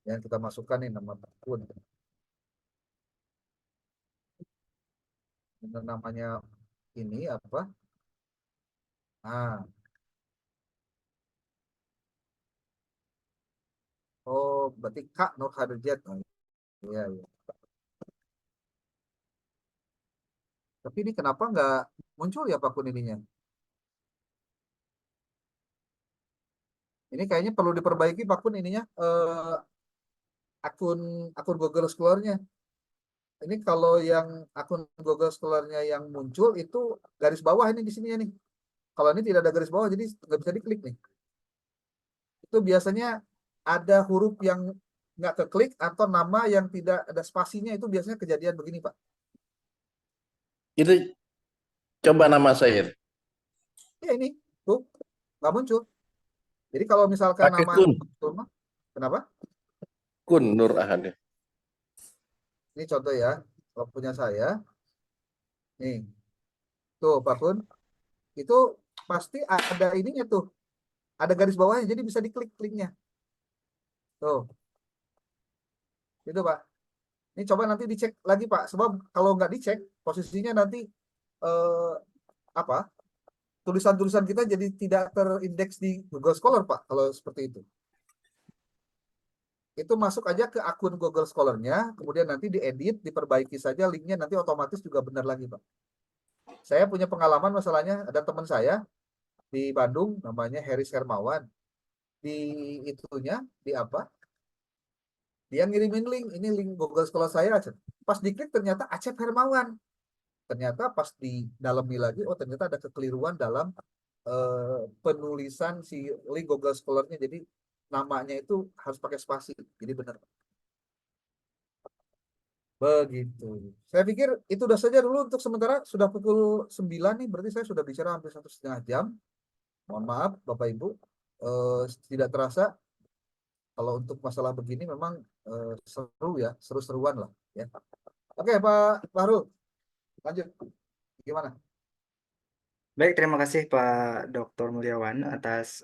Yang kita masukkan nih nama Pak Kun. Namanya ini apa? Nah, oh berarti Kak Nur Hadirjat. Oh, iya, iya. Tapi ini kenapa nggak muncul ya Pak Kun ininya? Ini kayaknya perlu diperbaiki Pak Kun ininya akun akun Google Scholar-nya. Ini kalau yang akun Google Scholar-nya yang muncul itu garis bawah ini di sini nih. Kalau ini tidak ada garis bawah jadi nggak bisa diklik nih. Itu biasanya ada huruf yang nggak keklik atau nama yang tidak ada spasinya itu biasanya kejadian begini Pak. Itu coba nama saya. Ya ini tuh nggak muncul. Jadi kalau misalkan Pakai nama Kun. kenapa? Kun Nur Ahad. Ini contoh ya. Kalau punya saya, nih, tuh Pak Kun, itu pasti ada ininya tuh, ada garis bawahnya, jadi bisa diklik kliknya. Tuh, itu Pak. Ini coba nanti dicek lagi Pak, sebab kalau nggak dicek, posisinya nanti eh, apa? Tulisan-tulisan kita jadi tidak terindeks di Google Scholar Pak, kalau seperti itu. Itu masuk aja ke akun Google Scholar-nya, kemudian nanti diedit, diperbaiki saja linknya, nanti otomatis juga benar lagi Pak. Saya punya pengalaman masalahnya, ada teman saya di Bandung, namanya Heris Hermawan. Di itunya, di apa? Dia ngirimin link, ini link Google Scholar saya. Pas diklik ternyata Acep Hermawan. Ternyata pas di dalami lagi, oh ternyata ada kekeliruan dalam penulisan si link Google Scholar-nya. Jadi namanya itu harus pakai spasi. Jadi benar. Begitu. Saya pikir itu udah saja dulu untuk sementara. Sudah pukul 9 nih, berarti saya sudah bicara hampir 1,5 jam. Mohon maaf, Bapak Ibu. Tidak terasa, kalau untuk masalah begini memang seru ya, seru-seruan lah. Ya. Oke, Pak Fahrul, lanjut. Gimana? Baik, terima kasih Pak Dr. Mulyawan atas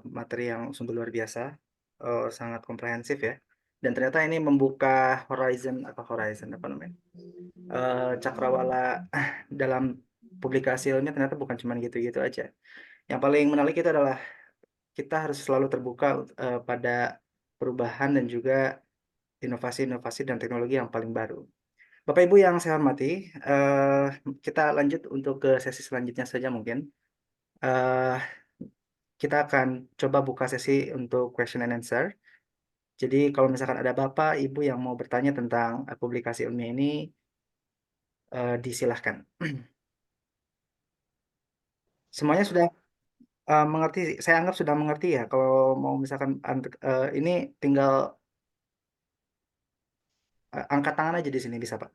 materi yang sungguh luar biasa, sangat komprehensif ya. Dan ternyata ini membuka horizon apa namanya? Cakrawala dalam publikasi ilmiah ternyata bukan cuma gitu-gitu aja. Yang paling menarik itu adalah kita harus selalu terbuka pada perubahan dan juga inovasi-inovasi dan teknologi yang paling baru. Bapak Ibu yang saya hormati, kita lanjut untuk ke sesi selanjutnya saja mungkin. Eh, kita akan coba buka sesi untuk question and answer. Jadi kalau misalkan ada Bapak, Ibu yang mau bertanya tentang publikasi ilmiah ini, disilahkan. Semuanya sudah mengerti, saya anggap sudah mengerti ya. Kalau mau misalkan ini tinggal angkat tangan aja di sini bisa Pak.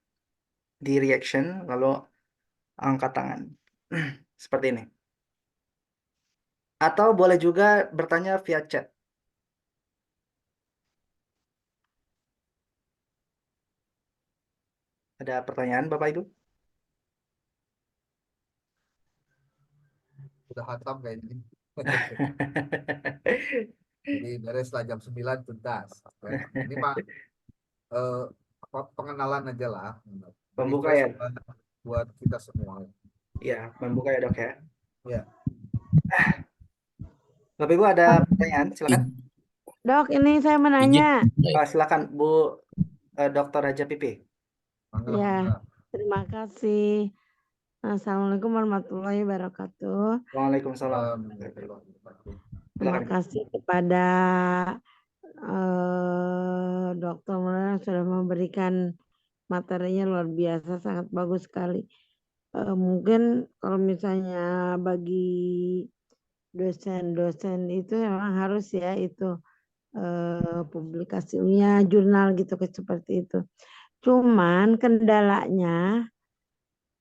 Di reaction lalu angkat tangan. Seperti ini. Atau boleh juga bertanya via chat. Ada pertanyaan Bapak Ibu? Udah hatam kayaknya. Jadi bereslah jam 9 tuntas. Ini mah eh, pengenalan aja lah. Pembuka Refresh ya? buat kita semua. Ya, membuka ya dok ya. Ya, Bapak Ibu ada pertanyaan? Silakan. Dok, ini saya mau Izin. nanya. Silakan Bu Dr. Raja Pipi. mangga, Ya, mangga. terima kasih. Assalamualaikum warahmatullahi wabarakatuh. Waalaikumsalam. Terima Silakan. kasih kepada Dokter Mulana sudah memberikan materinya luar biasa, sangat bagus sekali. Mungkin kalau misalnya bagi dosen-dosen itu memang harus ya itu publikasinya jurnal gitu seperti itu. Cuman kendalanya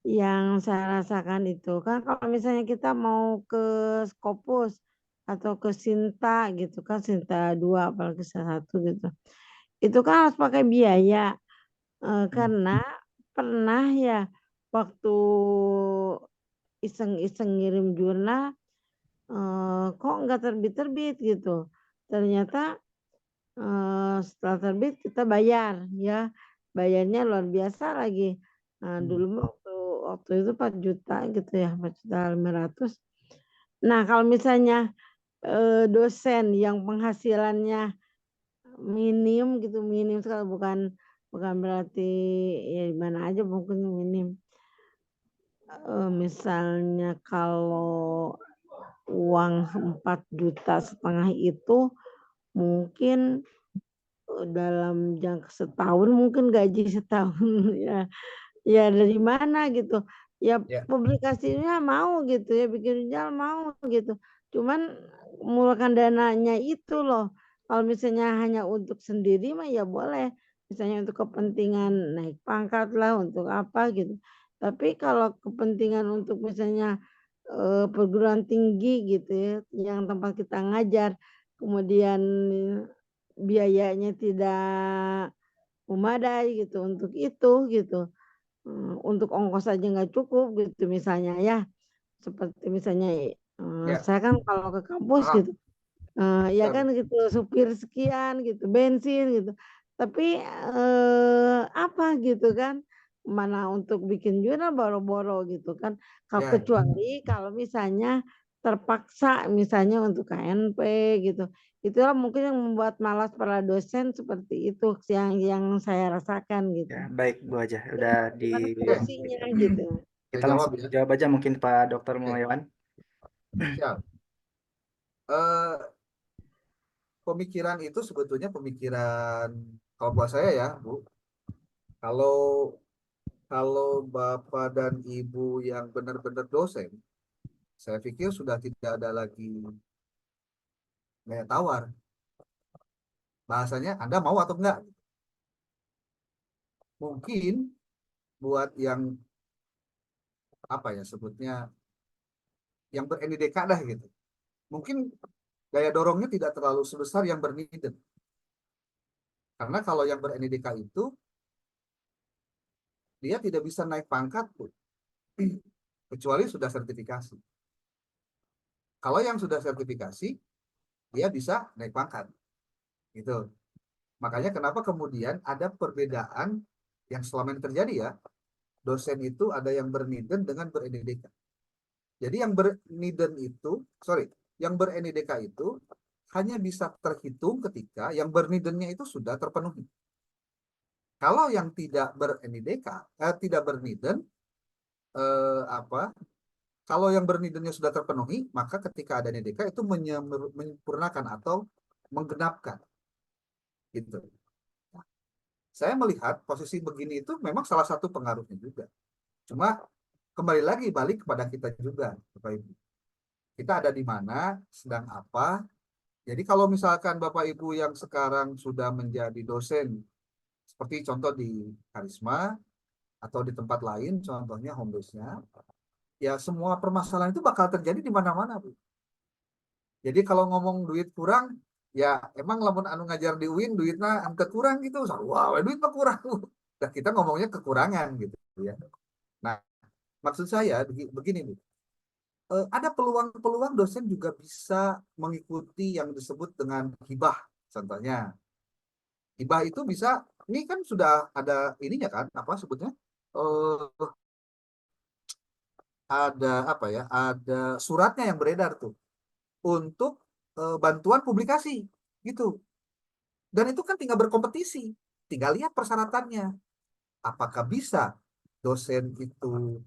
yang saya rasakan itu kan kalau misalnya kita mau ke Scopus atau ke Sinta gitu kan, Sinta 2 apalagi satu gitu. Itu kan harus pakai biaya karena pernah ya waktu iseng-iseng ngirim jurnal kok nggak terbit-terbit gitu. Ternyata setelah terbit kita bayar ya, bayarnya luar biasa lagi. Dulu waktu itu 4 juta gitu ya, 4.500.000. Nah kalau misalnya dosen yang penghasilannya minim gitu, minim sekali, bukan berarti ya di mana aja mungkin minim. Misalnya kalau uang 4,5 juta itu mungkin dalam jangka setahun, mungkin gaji setahun ya. Ya dari mana gitu. Ya Ya. publikasinya mau gitu ya, bikin jurnal mau gitu. Cuman mengeluarkan dananya itu loh. Kalau misalnya hanya untuk sendiri mah ya boleh. Misalnya untuk kepentingan naik pangkat lah, untuk apa gitu. Tapi kalau kepentingan untuk misalnya perguruan tinggi gitu ya, yang tempat kita ngajar, kemudian biayanya tidak memadai gitu untuk itu gitu. Untuk ongkos aja nggak cukup gitu misalnya ya. Seperti misalnya Ya. saya kan kalau ke kampus Maaf. gitu. Ya Ya, kan gitu, supir sekian gitu, bensin gitu. Tapi apa gitu kan, mana untuk bikin jurnal boro-boro gitu kan. Kalau ya. kecuali kalau misalnya terpaksa misalnya untuk KNP gitu. Itulah mungkin yang membuat malas para dosen, seperti itu yang saya rasakan gitu. Ya, baik Bu Haja, udah di Gimana solusinya gitu. kita Saya langsung jawab ya. jawab aja mungkin Pak Dr. Oke. Mulyawan. Siap. Pemikiran itu sebetulnya pemikiran, kalau buat saya ya, Bu, kalau kalau Bapak dan Ibu yang benar-benar dosen, saya pikir sudah tidak ada lagi daya tawar. Bahasanya Anda mau atau enggak? Mungkin buat yang apa ya sebutnya, yang ber-NIDK dah gitu. Mungkin daya dorongnya tidak terlalu sebesar yang ber-NIDN. Karena kalau yang ber-NIDK itu dia tidak bisa naik pangkat, Bu, kecuali sudah sertifikasi. Kalau yang sudah sertifikasi, dia bisa naik pangkat. Gitu. Makanya kenapa kemudian ada perbedaan yang selama ini terjadi ya. Dosen itu ada yang ber-NIDN dengan ber-NIDK. Jadi yang ber-NIDN itu, yang ber-NIDK itu hanya bisa terhitung ketika yang ber-NIDN-nya itu sudah terpenuhi. Kalau yang tidak ber-NIDK, tidak ber-NIDN, kalau yang ber-NIDN-nya sudah terpenuhi, maka ketika ada NIDK itu menyempurnakan atau menggenapkan. Gitu. Saya melihat posisi begini itu memang salah satu pengaruhnya juga. Cuma kembali lagi balik kepada kita juga, Bapak Ibu. Kita ada di mana, sedang apa. Jadi kalau misalkan Bapak Ibu yang sekarang sudah menjadi dosen, seperti contoh di Karisma, atau di tempat lain, contohnya home base-nya, ya semua permasalahan itu bakal terjadi di mana-mana, Bu. Jadi kalau ngomong duit kurang, ya emang lamun anu ngajar di UIN duitnya angka kurang gitu. Wah, duit mah kurang. Nah, kita ngomongnya kekurangan gitu ya. Nah, maksud saya begini nih. Ada peluang-peluang dosen juga bisa mengikuti yang disebut dengan hibah. Contohnya, hibah itu bisa, ini kan sudah ada ininya kan, apa sebutnya? Eh, ada apa ya? Ada suratnya yang beredar tuh untuk bantuan publikasi gitu. Dan itu kan tinggal berkompetisi, tinggal lihat persyaratannya. Apakah bisa dosen itu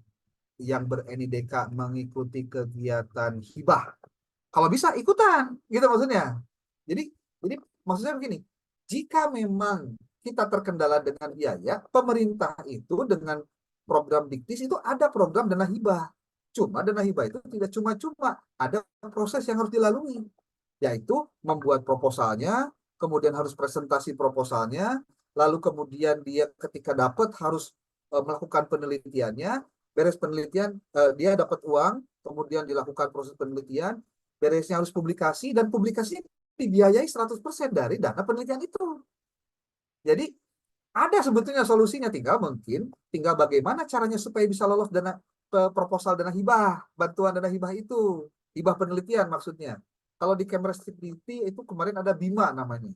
yang ber-NIDK mengikuti kegiatan hibah? Kalau bisa ikutan, gitu maksudnya. Jadi maksudnya begini, jika memang kita terkendala dengan biaya, pemerintah itu dengan program Diktis itu ada program dana hibah. Cuma dana hibah itu tidak cuma-cuma, ada proses yang harus dilalui, yaitu membuat proposalnya, kemudian harus presentasi proposalnya, lalu kemudian dia ketika dapat harus melakukan penelitiannya, beres penelitian dia dapat uang, kemudian dilakukan proses penelitian, beresnya harus publikasi, dan publikasi dibiayai 100% dari dana penelitian itu. Jadi ada sebetulnya solusinya, tinggal bagaimana caranya supaya bisa lolos dana proposal dana hibah, bantuan dana hibah itu, hibah penelitian maksudnya. Kalau di Kemresdikti itu kemarin ada BIMA namanya,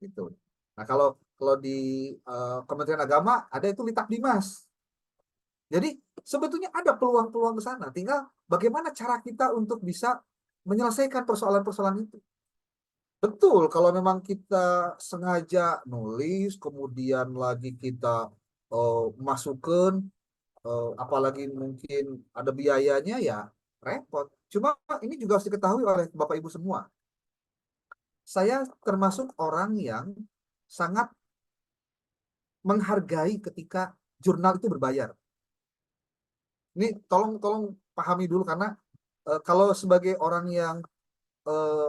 gitu. Nah kalau di Kementerian Agama ada itu Litak Dimas. Jadi sebetulnya ada peluang-peluang ke sana. Tinggal bagaimana cara kita untuk bisa menyelesaikan persoalan-persoalan itu. Betul, kalau memang kita sengaja nulis, kemudian lagi kita masukkan, apalagi mungkin ada biayanya, ya repot. Cuma ini juga harus diketahui oleh Bapak Ibu semua. Saya termasuk orang yang sangat menghargai ketika jurnal itu berbayar. Ini tolong pahami dulu, karena kalau sebagai orang yang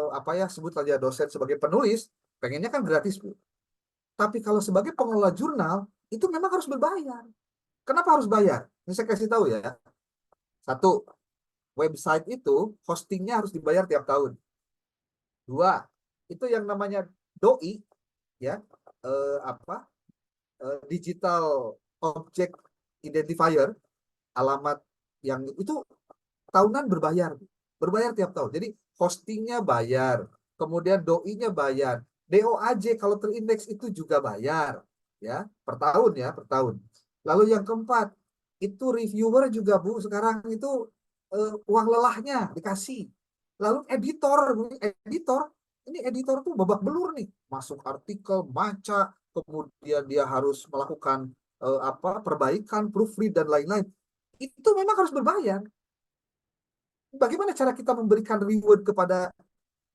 apa ya, sebut saja dosen sebagai penulis, pengennya kan gratis, Bu. Tapi kalau sebagai pengelola jurnal, itu memang harus berbayar. Kenapa harus bayar? Ini saya kasih tahu ya. Satu, website itu hostingnya harus dibayar tiap tahun. Dua, itu yang namanya DOI, ya, digital object identifier, alamat yang itu tahunan berbayar tiap tahun. Jadi hostingnya bayar, kemudian doi-nya bayar, DOAJ kalau terindeks itu juga bayar, ya, per tahun. Lalu yang keempat, itu reviewer juga, Bu, sekarang itu uang lelahnya dikasih. Lalu editor tuh babak belur nih, masuk artikel, baca, kemudian dia harus melakukan perbaikan, proofread dan lain-lain. Itu memang harus berbayar. Bagaimana cara kita memberikan reward kepada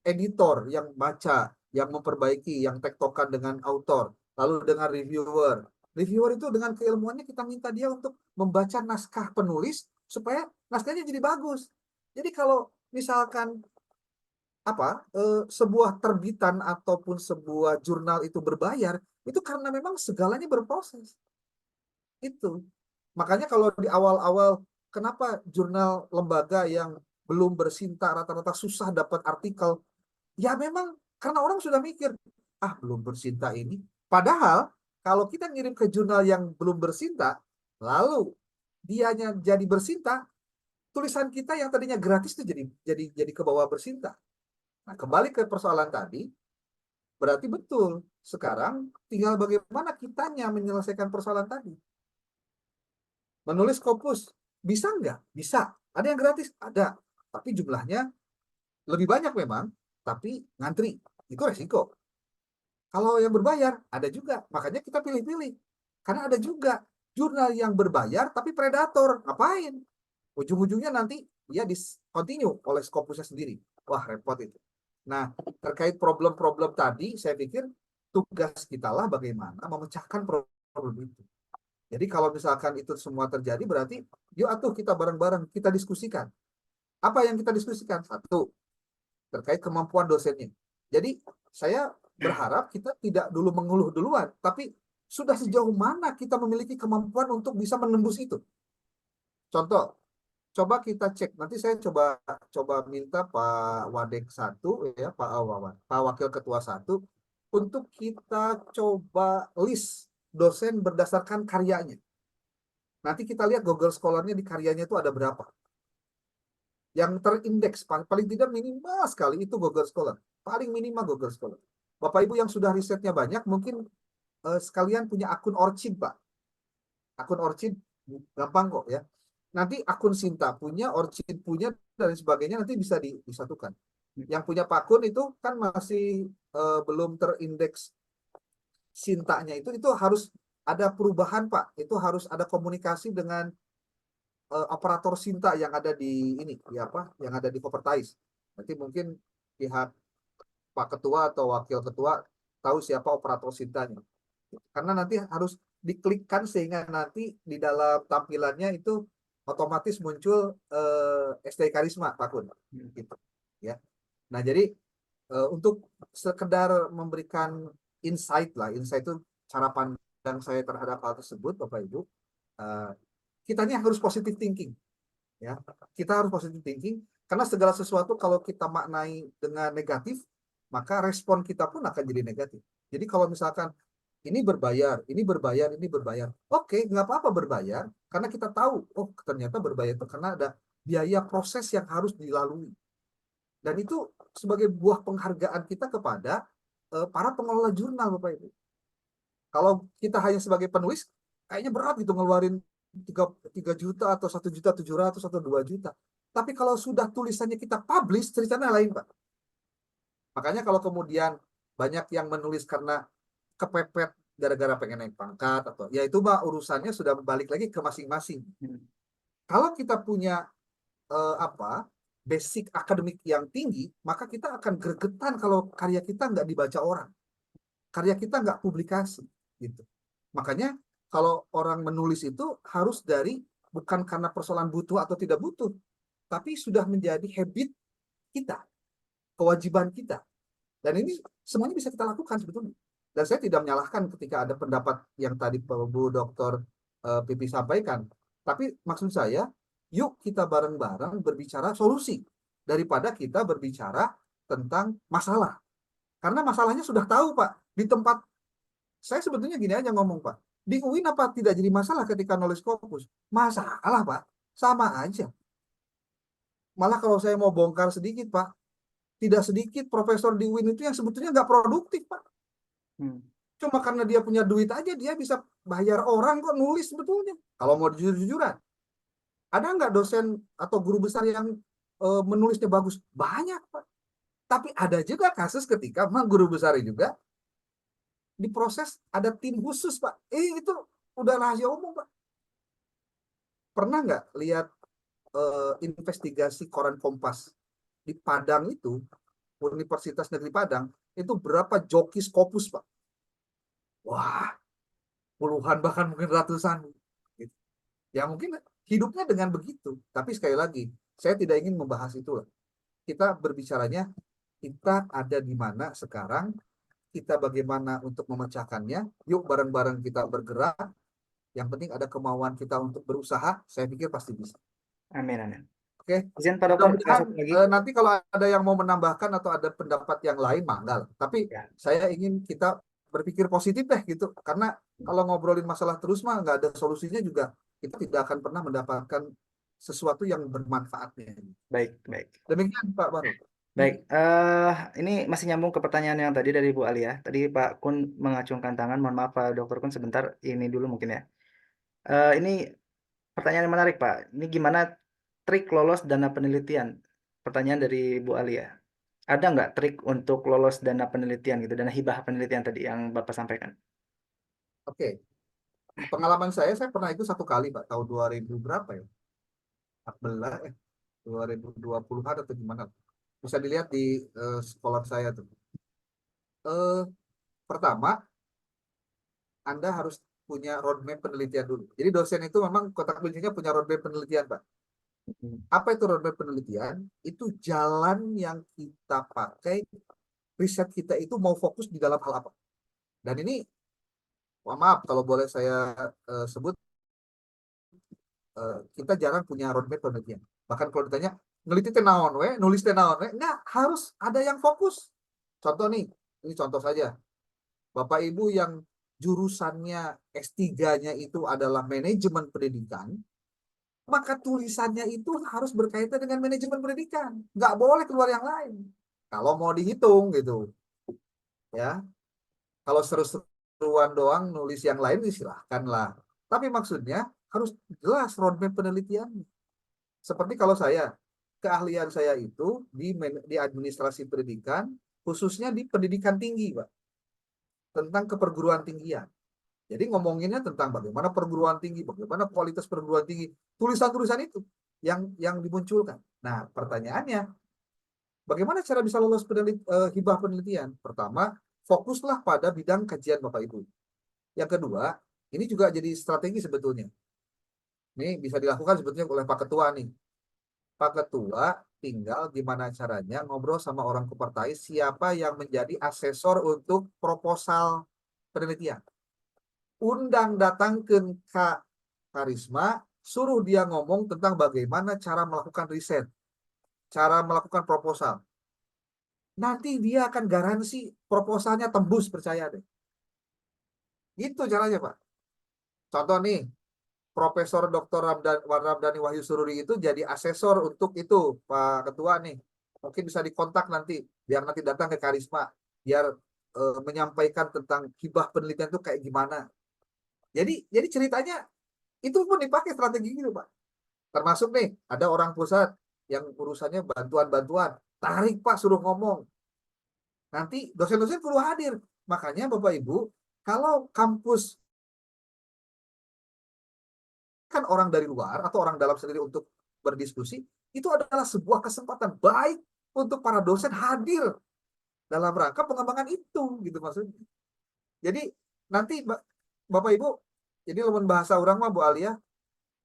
editor yang baca, yang memperbaiki, yang tektokan dengan author, lalu dengan reviewer. Reviewer itu dengan keilmuannya kita minta dia untuk membaca naskah penulis supaya naskahnya jadi bagus. Jadi kalau misalkan sebuah terbitan ataupun sebuah jurnal itu berbayar, itu karena memang segalanya berproses. Itu. Makanya kalau di awal-awal, kenapa jurnal lembaga yang belum bersinta rata-rata susah dapat artikel? Ya memang karena orang sudah mikir, belum bersinta ini. Padahal kalau kita ngirim ke jurnal yang belum bersinta, lalu dianya jadi bersinta, tulisan kita yang tadinya gratis itu jadi ke bawah bersinta. Nah, kembali ke persoalan tadi, berarti betul. Sekarang tinggal bagaimana kitanya menyelesaikan persoalan tadi. Menulis Scopus, bisa nggak? Bisa. Ada yang gratis? Ada. Tapi jumlahnya lebih banyak memang, tapi ngantri. Itu resiko. Kalau yang berbayar, ada juga. Makanya kita pilih-pilih. Karena ada juga jurnal yang berbayar, tapi predator. Ngapain? Ujung-ujungnya nanti dia discontinue oleh Scopusnya sendiri. Wah, repot itu. Nah, terkait problem-problem tadi, saya pikir tugas kita lah bagaimana memecahkan problem itu. Jadi kalau misalkan itu semua terjadi, berarti yuk atuh kita bareng-bareng, kita diskusikan. Apa yang kita diskusikan? Satu, terkait kemampuan dosennya. Jadi saya berharap kita tidak dulu mengeluh duluan, tapi sudah sejauh mana kita memiliki kemampuan untuk bisa menembus itu. Contoh, coba kita cek. Nanti saya coba minta Pak Wadek 1 ya, Pak Wakil Ketua 1 untuk kita coba list dosen berdasarkan karyanya. Nanti kita lihat Google Scholar-nya di karyanya itu ada berapa. Yang terindeks paling tidak minimal sekali itu Google Scholar. Paling minimal Google Scholar. Bapak Ibu yang sudah risetnya banyak mungkin sekalian punya akun Orchid, Pak. Akun Orchid gampang kok ya. Nanti akun Sinta punya, Orchid punya, dan sebagainya nanti bisa disatukan. Yang punya Pak Kun itu kan masih belum terindeks Sintanya itu harus ada perubahan, Pak. Itu harus ada komunikasi dengan operator Sinta yang ada di ini, ya apa? Yang ada di Kopertais. Nanti mungkin pihak Pak Ketua atau Wakil Ketua tahu siapa operator Sintanya. Karena nanti harus diklikkan sehingga nanti di dalam tampilannya itu otomatis muncul STI Karisma, Pak Kun. Gitu, ya. Nah, jadi untuk sekedar memberikan insight itu cara pandang saya terhadap hal tersebut, Bapak Ibu. Kitanya harus positive thinking, ya. Kita harus positive thinking karena segala sesuatu kalau kita maknai dengan negatif, maka respon kita pun akan jadi negatif. Jadi kalau misalkan ini berbayar, ini berbayar, ini berbayar. Oke, nggak apa-apa berbayar, karena kita tahu, oh ternyata berbayar itu karena ada biaya proses yang harus dilalui. Dan itu sebagai buah penghargaan kita kepada para pengelola jurnal, Bapak Ibu. Kalau kita hanya sebagai penulis, kayaknya berat gitu ngeluarin 3 juta atau 1.700.000 atau 2 juta. Tapi kalau sudah tulisannya kita publish, ceritanya lain, Pak. Makanya kalau kemudian banyak yang menulis karena kepepet gara-gara pengen naik pangkat atau ya itu mah urusannya sudah balik lagi ke masing-masing. Kalau kita punya basic akademik yang tinggi, maka kita akan gregetan kalau karya kita nggak dibaca orang, karya kita nggak publikasi, gitu. Makanya kalau orang menulis itu harus dari bukan karena persoalan butuh atau tidak butuh, tapi sudah menjadi habit kita, kewajiban kita. Dan ini semuanya bisa kita lakukan sebetulnya. Dan saya tidak menyalahkan ketika ada pendapat yang tadi Bu Dr. Pipi sampaikan. Tapi maksud saya, yuk kita bareng-bareng berbicara solusi daripada kita berbicara tentang masalah. Karena masalahnya sudah tahu, Pak. Di tempat saya sebetulnya gini aja ngomong, Pak. Di UIN apa tidak jadi masalah ketika knowledge corpus? Masalah, Pak. Sama aja. Malah kalau saya mau bongkar sedikit, Pak, tidak sedikit profesor di UIN itu yang sebetulnya nggak produktif, Pak. Cuma karena dia punya duit aja, dia bisa bayar orang kok nulis sebetulnya. Kalau mau jujur-jujuran. Ada nggak dosen atau guru besar yang menulisnya bagus? Banyak, Pak. Tapi ada juga kasus ketika guru besar juga diproses ada tim khusus, Pak. Itu udah rahasia umum, Pak. Pernah nggak lihat investigasi koran Kompas di Padang itu, Universitas Negeri Padang, itu berapa joki Scopus, Pak? Wah, puluhan bahkan mungkin ratusan. Gitu. Ya mungkin hidupnya dengan begitu. Tapi sekali lagi, saya tidak ingin membahas itu. Kita berbicaranya, kita ada di mana sekarang, kita bagaimana untuk memecahkannya. Yuk bareng-bareng kita bergerak. Yang penting ada kemauan kita untuk berusaha. Saya pikir pasti bisa. Amin, amin. Oke. Izin Pak Dokter, Mudah-mudahan masuk lagi. nanti kalau ada yang mau menambahkan atau ada pendapat yang lain, manggal. Tapi Ya. saya ingin kita berpikir positif deh gitu. Karena kalau ngobrolin masalah terus mah nggak ada solusinya juga. Kita tidak akan pernah mendapatkan sesuatu yang bermanfaatnya. Baik, baik. Demikian Pak Baru. Baik, ini masih nyambung ke pertanyaan yang tadi dari Bu Alia. Tadi Pak Kun mengacungkan tangan. Mohon maaf Pak Dokter Kun, sebentar. Ini dulu mungkin ya. Ini pertanyaan yang menarik Pak. Ini gimana trik lolos dana penelitian? Pertanyaan dari Bu Alia. Ada nggak trik untuk lolos dana penelitian gitu, dana hibah penelitian tadi yang Bapak sampaikan? Oke. Pengalaman saya pernah itu 1 kali Pak, tahun 2000 berapa ya? 14, 2020-an atau gimana? Bisa dilihat di sekolah saya tuh. Pertama, Anda harus punya roadmap penelitian dulu. Jadi dosen itu memang kotak kuncinya punya roadmap penelitian, Pak. Apa itu roadmap penelitian? Itu jalan yang kita pakai, riset kita itu mau fokus di dalam hal apa. Dan ini, maaf kalau boleh saya sebut, kita jarang punya roadmap penelitian. Bahkan kalau ditanya neliti teh naon we, nulis teh naon we, enggak, harus ada yang fokus. Contoh nih, ini contoh saja. Bapak Ibu yang jurusannya S3-nya itu adalah manajemen pendidikan, maka tulisannya itu harus berkaitan dengan manajemen pendidikan. Nggak boleh keluar yang lain. Kalau mau dihitung gitu. Ya, kalau seru-seruan doang nulis yang lain silahkanlah. Tapi maksudnya harus jelas roadmap penelitian. Seperti kalau saya, keahlian saya itu di administrasi pendidikan, khususnya di pendidikan tinggi, Pak. Tentang keperguruan tinggian. Jadi ngomonginnya tentang bagaimana perguruan tinggi, bagaimana kualitas perguruan tinggi, tulisan-tulisan itu yang dimunculkan. Nah, pertanyaannya, bagaimana cara bisa lolos hibah penelitian? Pertama, fokuslah pada bidang kajian Bapak Ibu. Yang kedua, ini juga jadi strategi sebetulnya. Ini bisa dilakukan sebetulnya oleh Pak Ketua nih. Pak Ketua tinggal gimana caranya ngobrol sama orang Kupertais siapa yang menjadi asesor untuk proposal penelitian. Undang datangkan Kak Karisma, suruh dia ngomong tentang bagaimana cara melakukan riset, cara melakukan proposal. Nanti dia akan garansi proposalnya tembus, percaya deh. Itu caranya, Pak. Contoh nih, Profesor Dr. Ramdhani Wahyu Sururi itu jadi asesor untuk itu, Pak Ketua nih. Mungkin bisa dikontak nanti, biar nanti datang ke Karisma, biar menyampaikan tentang hibah penelitian itu kayak gimana. Jadi ceritanya itu pun dipakai strategi gitu, Pak. Termasuk nih, ada orang pusat yang urusannya bantuan-bantuan. Tarik, Pak, suruh ngomong. Nanti dosen-dosen perlu hadir. Makanya Bapak Ibu, kalau kampus kan orang dari luar atau orang dalam sendiri untuk berdiskusi, itu adalah sebuah kesempatan baik untuk para dosen hadir dalam rangka pengembangan itu, gitu maksudnya. Jadi nanti Bapak Ibu, jadi lamun bahasa orang mah Bu Alia,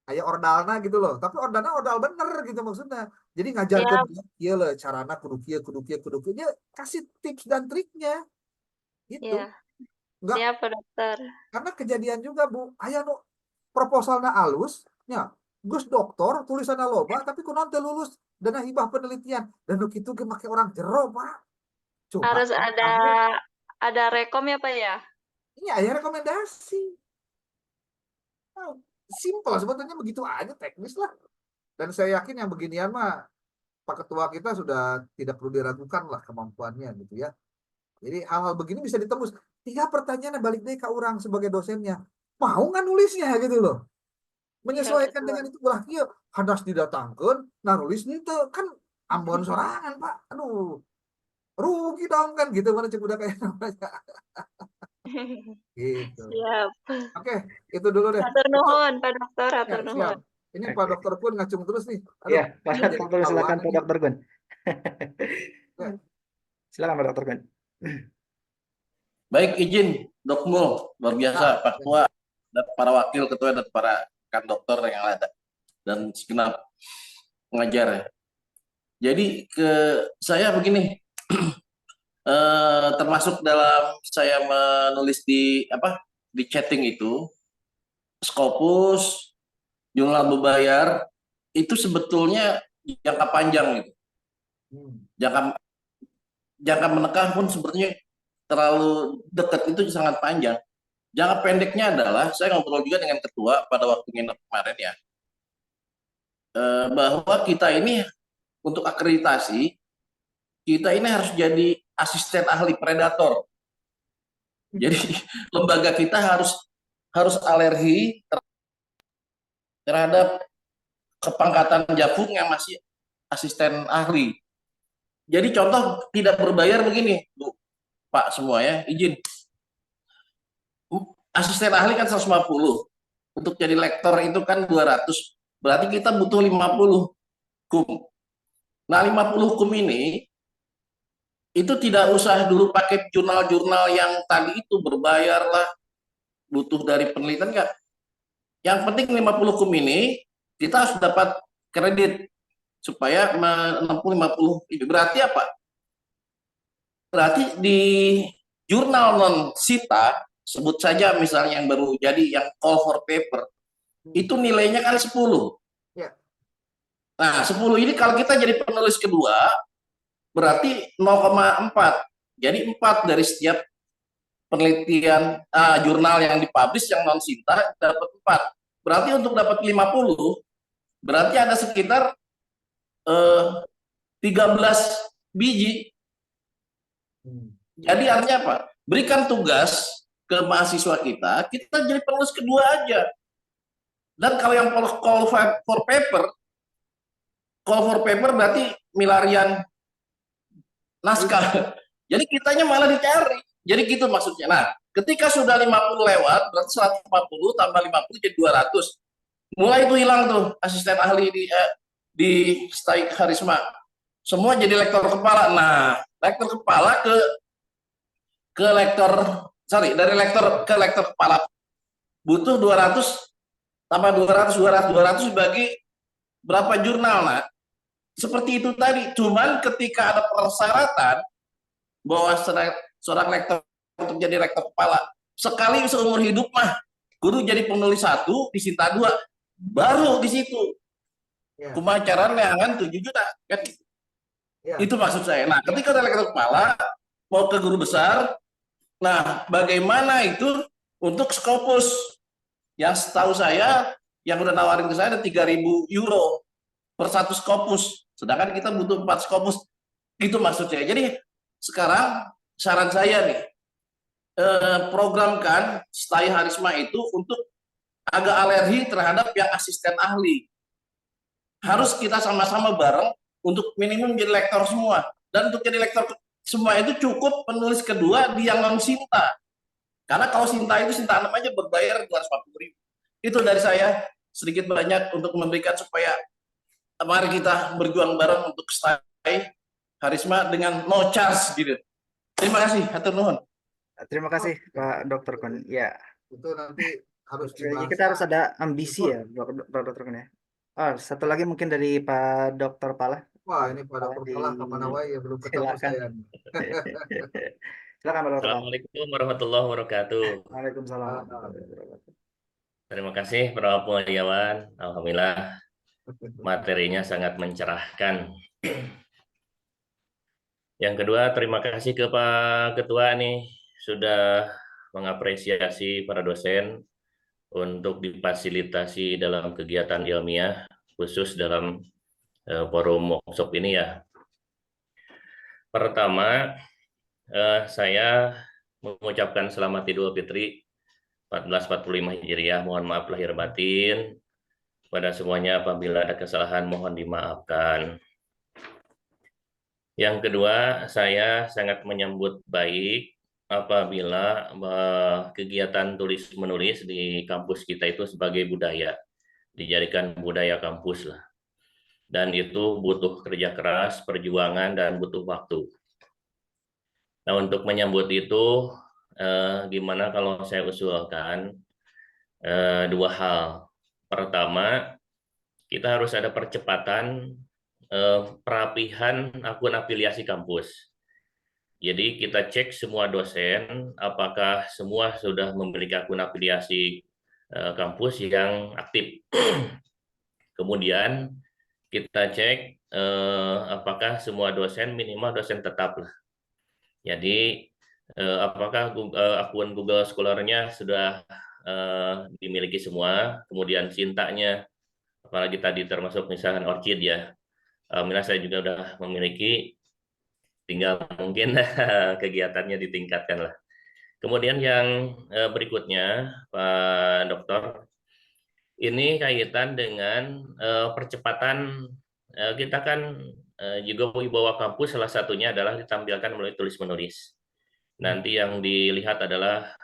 kayak ordalna gitu loh. Tapi ordalna ordal bener gitu maksudnya. Jadi ngajarkan dia lah carana kudu kieu. Dia kasih tips dan triknya gitu. Ya, Enggak, siap Pak Dokter. karena kejadian juga Bu, aya nu proposalna alus nya Gus doktor tulisanna loba tapi kunaon teu lulus dana hibah penelitian dan nu kitu ge make orang jero, Pak. Coba Harus ada rekom ya Pak ya? ini aya rekomendasi. Nah, simpel sebetulnya begitu aja, teknis lah. Dan saya yakin yang beginian mah Pak Ketua kita sudah tidak perlu diragukan lah kemampuannya gitu ya. Jadi hal-hal begini bisa ditembus. Tiga pertanyaannya balik deh ke orang sebagai dosennya. Mau nggak nulisnya gitu loh. Menyesuaikan dengan itu ulah kieu hadas didatangkeun, nah nulis itu kan ambon sorangan, Pak. Aduh. Rugi dong kan gitu mana cek udah kayak namanya. Gitu. Siap. Oke, itu dulu deh. Hatur nuhun Pak Dokter, hatur Ya, nuhun. siap. Ini Pak Dokter Kun ngacung terus nih. Aduh, Iya, Pak jadi Dokter, silakan Pak ketahuan Dokter Gun. Ya. Silakan Pak Dokter Gun. Baik, izin Dokmul, luar biasa Pak Ketua dan para wakil ketua dan para rekan dokter yang ada dan segenap pengajar ya. Jadi saya begini, termasuk dalam saya menulis di chatting itu, Scopus, jurnal berbayar itu sebetulnya jangka panjang gitu. Jangka menengah pun sebenarnya terlalu dekat, itu sangat panjang. Jangka pendeknya adalah saya ngobrol juga dengan ketua pada waktu nginep kemarin ya, bahwa kita ini untuk akreditasi kita ini harus jadi asisten ahli predator. Jadi lembaga kita harus alergi terhadap kepangkatan jakung yang masih asisten ahli. Jadi contoh tidak berbayar begini, Bu, Pak semua ya, izin. Asisten ahli kan 150. Untuk jadi lektor itu kan 200. Berarti kita butuh 50 kum. Nah, 50 kum ini itu tidak usah dulu pakai jurnal-jurnal yang tadi itu berbayar lah, butuh dari penelitian enggak. Yang penting 50 kum ini kita harus dapat kredit supaya menempuh 50 itu. Berarti apa? Berarti di jurnal non-sita, sebut saja misalnya yang baru jadi yang call for paper, itu nilainya kan 10. Ya. Nah, 10 ini kalau kita jadi penulis kedua, berarti 0,4. Jadi 4 dari setiap penelitian jurnal yang dipublish yang non Sinta dapat 4. Berarti untuk dapat 50, berarti ada sekitar 13 biji. Jadi artinya apa? Berikan tugas ke mahasiswa kita jadi penulis kedua aja. Dan kalau yang call for paper berarti milarian naskah. Jadi kitanya malah dicari. Jadi gitu maksudnya. Nah, ketika sudah 50 lewat, berarti 150 tambah 50 jadi 200. Mulai itu hilang tuh asisten ahli di STAI Karisma. Semua jadi lektor kepala. Nah, lektor kepala ke lektor, dari lektor ke lektor kepala butuh 200 tambah 200 bagi berapa jurnal. Nah, seperti itu tadi. Cuman ketika ada persyaratan bahwa seorang lektor untuk jadi rektor kepala sekali seumur hidup mah guru jadi penulis 1 di Sinta 2, baru di situ pemacaran leangan 7 juta kan. Itu maksud saya. Nah, ketika ada rektor kepala mau ke guru besar, nah bagaimana itu untuk Scopus yang setahu saya yang udah nawarin ke saya ada 3.000 euro per 1 Scopus, sedangkan kita butuh 4 Scopus. Itu maksudnya. Jadi sekarang saran saya nih, programkan STAI Harisma itu untuk agak alergi terhadap yang asisten ahli. Harus kita sama-sama bareng untuk minimum jadi lektor semua. Dan untuk jadi lektor semua itu cukup penulis kedua di yang non Sinta. Karena kalau Sinta itu Sinta 6 aja berbayar 250.000. Itu dari saya sedikit banyak untuk memberikan supaya mari kita berjuang bareng untuk STAI Harisma dengan no charge gitu. Terima kasih, hatur nuhun. Terima kasih Pak Dr. Kun. Ya, Itu nanti harus jadi dibahas. kita harus ada ambisi ya, Pak Dr. Kun ya. Oh, satu lagi mungkin dari Pak Dr. Pala. Wah, ini pada kepala kemana wae ya belum ketemu Silakan. saya. Silakan Pak Dr. Pala. Assalamualaikum warahmatullahi wabarakatuh. Waalaikumsalam. Terima kasih Prof. Mulyawan. Alhamdulillah materinya sangat mencerahkan. Yang kedua, terima kasih ke Pak Ketua nih sudah mengapresiasi para dosen untuk difasilitasi dalam kegiatan ilmiah khusus dalam forum workshop ini ya. Pertama, saya mengucapkan selamat Idul Fitri 1445 Hijriah. Mohon maaf lahir batin. Pada semuanya apabila ada kesalahan mohon dimaafkan. Yang kedua, saya sangat menyambut baik apabila kegiatan tulis-menulis di kampus kita itu sebagai budaya, dijadikan budaya kampus lah. Dan itu butuh kerja keras, perjuangan, dan butuh waktu. Nah, untuk menyambut itu, gimana kalau saya usulkan dua hal. Pertama, kita harus ada percepatan perapihan akun afiliasi kampus. Jadi kita cek semua dosen, apakah semua sudah memiliki akun afiliasi kampus yang aktif. Kemudian kita cek apakah semua dosen minimal dosen tetap lah. Jadi apakah akun Google Scholar-nya sudah dimiliki semua, kemudian Sintanya, apalagi tadi termasuk misalkan Orchid ya. Alhamdulillah saya juga sudah memiliki, tinggal mungkin kegiatannya ditingkatkan lah. Kemudian yang berikutnya Pak Dokter, ini kaitan dengan percepatan kita kan juga wibawa kampus salah satunya adalah ditampilkan melalui tulis-menulis. Nanti yang dilihat adalah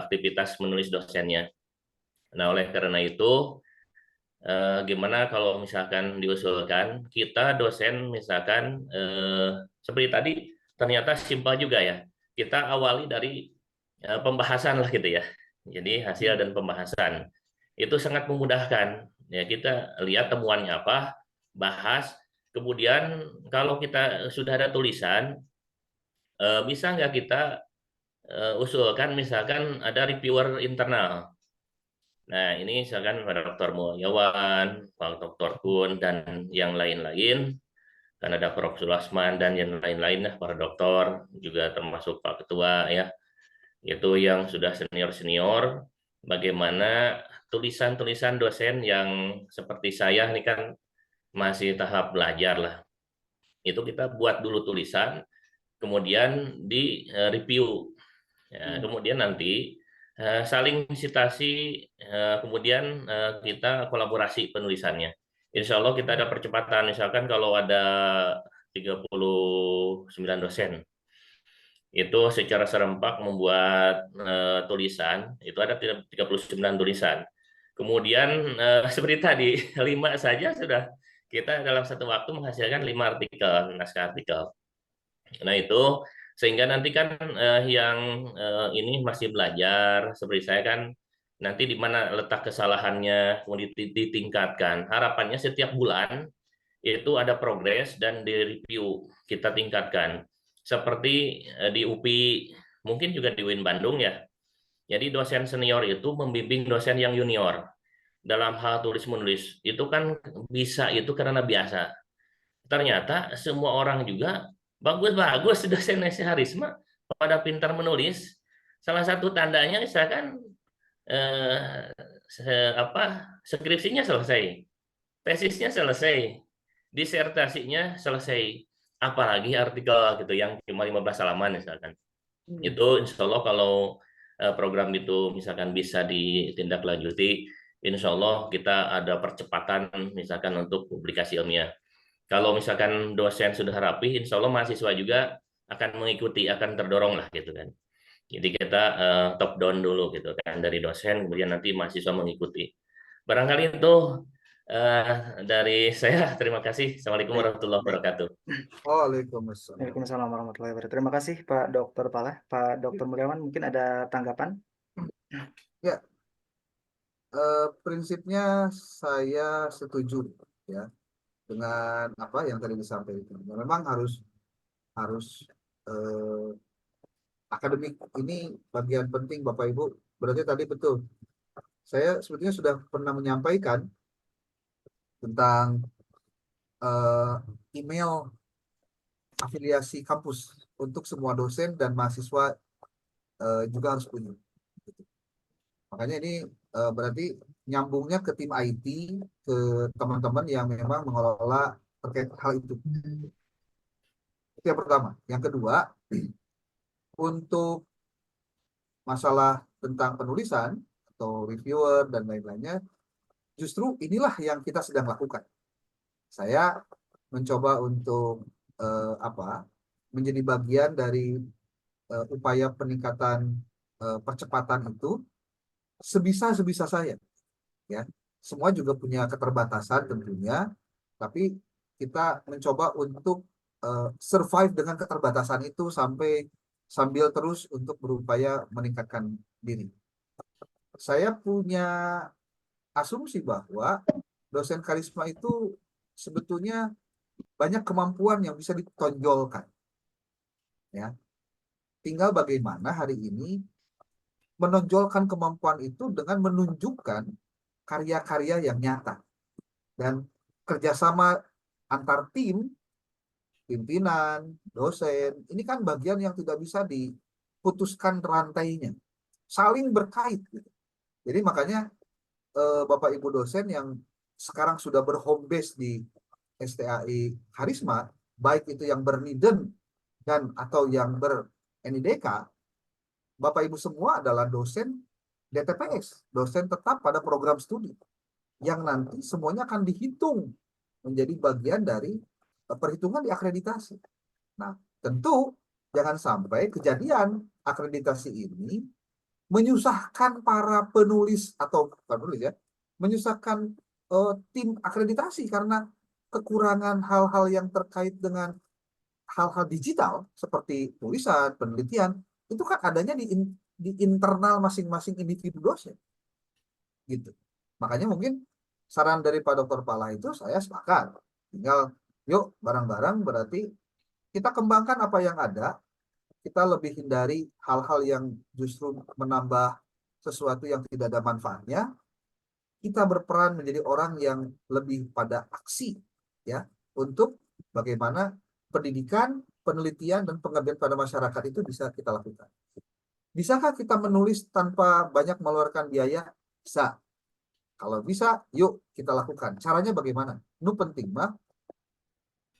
aktivitas menulis dosennya. Nah, oleh karena itu gimana kalau misalkan diusulkan kita dosen misalkan seperti tadi ternyata simpel juga ya, kita awali dari pembahasan lah gitu ya, jadi hasil dan pembahasan itu sangat memudahkan ya, kita lihat temuannya apa, bahas, kemudian kalau kita sudah ada tulisan bisa nggak kita usulkan misalkan ada reviewer internal. Nah, ini misalkan Pak Dr. Mulyawan, Pak Dr. Kun, dan yang lain-lain, kan ada Prof. Sulasman dan yang lain-lain lah, para dokter, juga termasuk Pak Ketua ya, itu yang sudah senior-senior, bagaimana tulisan-tulisan dosen yang seperti saya ini kan masih tahap belajar lah. Itu kita buat dulu tulisan, kemudian di review. Ya, kemudian nanti saling sitasi, kemudian kita kolaborasi penulisannya. Insya Allah kita ada percepatan, misalkan kalau ada 39 dosen, itu secara serempak membuat tulisan, itu ada 39 tulisan. Kemudian seperti tadi, 5 saja sudah kita dalam satu waktu menghasilkan 5 artikel, naskah artikel. Nah itu sehingga nanti kan yang ini masih belajar seperti saya kan nanti di mana letak kesalahannya kemudian ditingkatkan. Harapannya setiap bulan itu ada progres dan di review kita tingkatkan. Seperti di UPI, mungkin juga di UIN Bandung ya. Jadi dosen senior itu membimbing dosen yang junior dalam hal tulis menulis. Itu kan bisa itu karena biasa. Ternyata semua orang juga bagus-bagus dosen Harisma pada pintar menulis. Salah satu tandanya misalkan skripsinya selesai, tesisnya selesai, disertasinya selesai, apalagi artikel gitu yang cuma 15 halaman misalkan. Itu insya Allah kalau program itu misalkan bisa ditindaklanjuti, insya Allah kita ada percepatan misalkan untuk publikasi ilmiah. Kalau misalkan dosen sudah rapi, insya Allah mahasiswa juga akan mengikuti, akan terdorong lah gitu kan. Jadi kita top down dulu gitu kan dari dosen, kemudian nanti mahasiswa mengikuti. Barangkali itu dari saya. Terima kasih. Assalamualaikum warahmatullahi wabarakatuh. Waalaikumsalam. Waalaikumsalam warahmatullahi wabarakatuh. Terima kasih Pak Dr. Pala. Pak Dr. Mulyawan mungkin ada tanggapan? Ya, prinsipnya saya setuju ya dengan apa yang tadi disampaikan. Memang harus akademik ini bagian penting Bapak Ibu. Berarti tadi betul. Saya sebetulnya sudah pernah menyampaikan tentang email afiliasi kampus untuk semua dosen dan mahasiswa juga harus punya. Makanya ini berarti nyambungnya ke tim IT, ke teman-teman yang memang mengelola terkait hal itu. Itu yang pertama. Yang kedua, untuk masalah tentang penulisan atau reviewer dan lain-lainnya, justru inilah yang kita sedang lakukan. Saya mencoba untuk menjadi bagian dari upaya peningkatan percepatan itu sebisa saya. Ya, semua juga punya keterbatasan tentunya, tapi kita mencoba untuk survive dengan keterbatasan itu sambil terus untuk berupaya meningkatkan diri. Saya punya asumsi bahwa dosen karisma itu sebetulnya banyak kemampuan yang bisa ditonjolkan. Ya. Tinggal bagaimana hari ini menonjolkan kemampuan itu dengan menunjukkan karya-karya yang nyata. Dan kerjasama antar tim, pimpinan, dosen, ini kan bagian yang tidak bisa diputuskan rantainya. Saling berkait. Gitu. Jadi makanya Bapak Ibu dosen yang sekarang sudah berhome base di STAI Harisma, baik itu yang berniden dan atau yang ber-NIDK, Bapak Ibu semua adalah dosen DTPS, dosen tetap pada program studi, yang nanti semuanya akan dihitung menjadi bagian dari perhitungan di akreditasi. Nah, tentu jangan sampai kejadian akreditasi ini menyusahkan para penulis atau penulis ya, menyusahkan tim akreditasi karena kekurangan hal-hal yang terkait dengan hal-hal digital seperti tulisan, penelitian, itu kan adanya di internal masing-masing individu dosen. Gitu. Makanya mungkin saran dari Pak Dr. Pala itu saya sepakat. Tinggal yuk bareng-bareng berarti kita kembangkan apa yang ada, kita lebih hindari hal-hal yang justru menambah sesuatu yang tidak ada manfaatnya, kita berperan menjadi orang yang lebih pada aksi, ya, untuk bagaimana pendidikan, penelitian, dan pengabdian pada masyarakat itu bisa kita lakukan. Bisakah kita menulis tanpa banyak mengeluarkan biaya? Bisa. Kalau bisa, yuk kita lakukan. Caranya bagaimana? Nu penting mah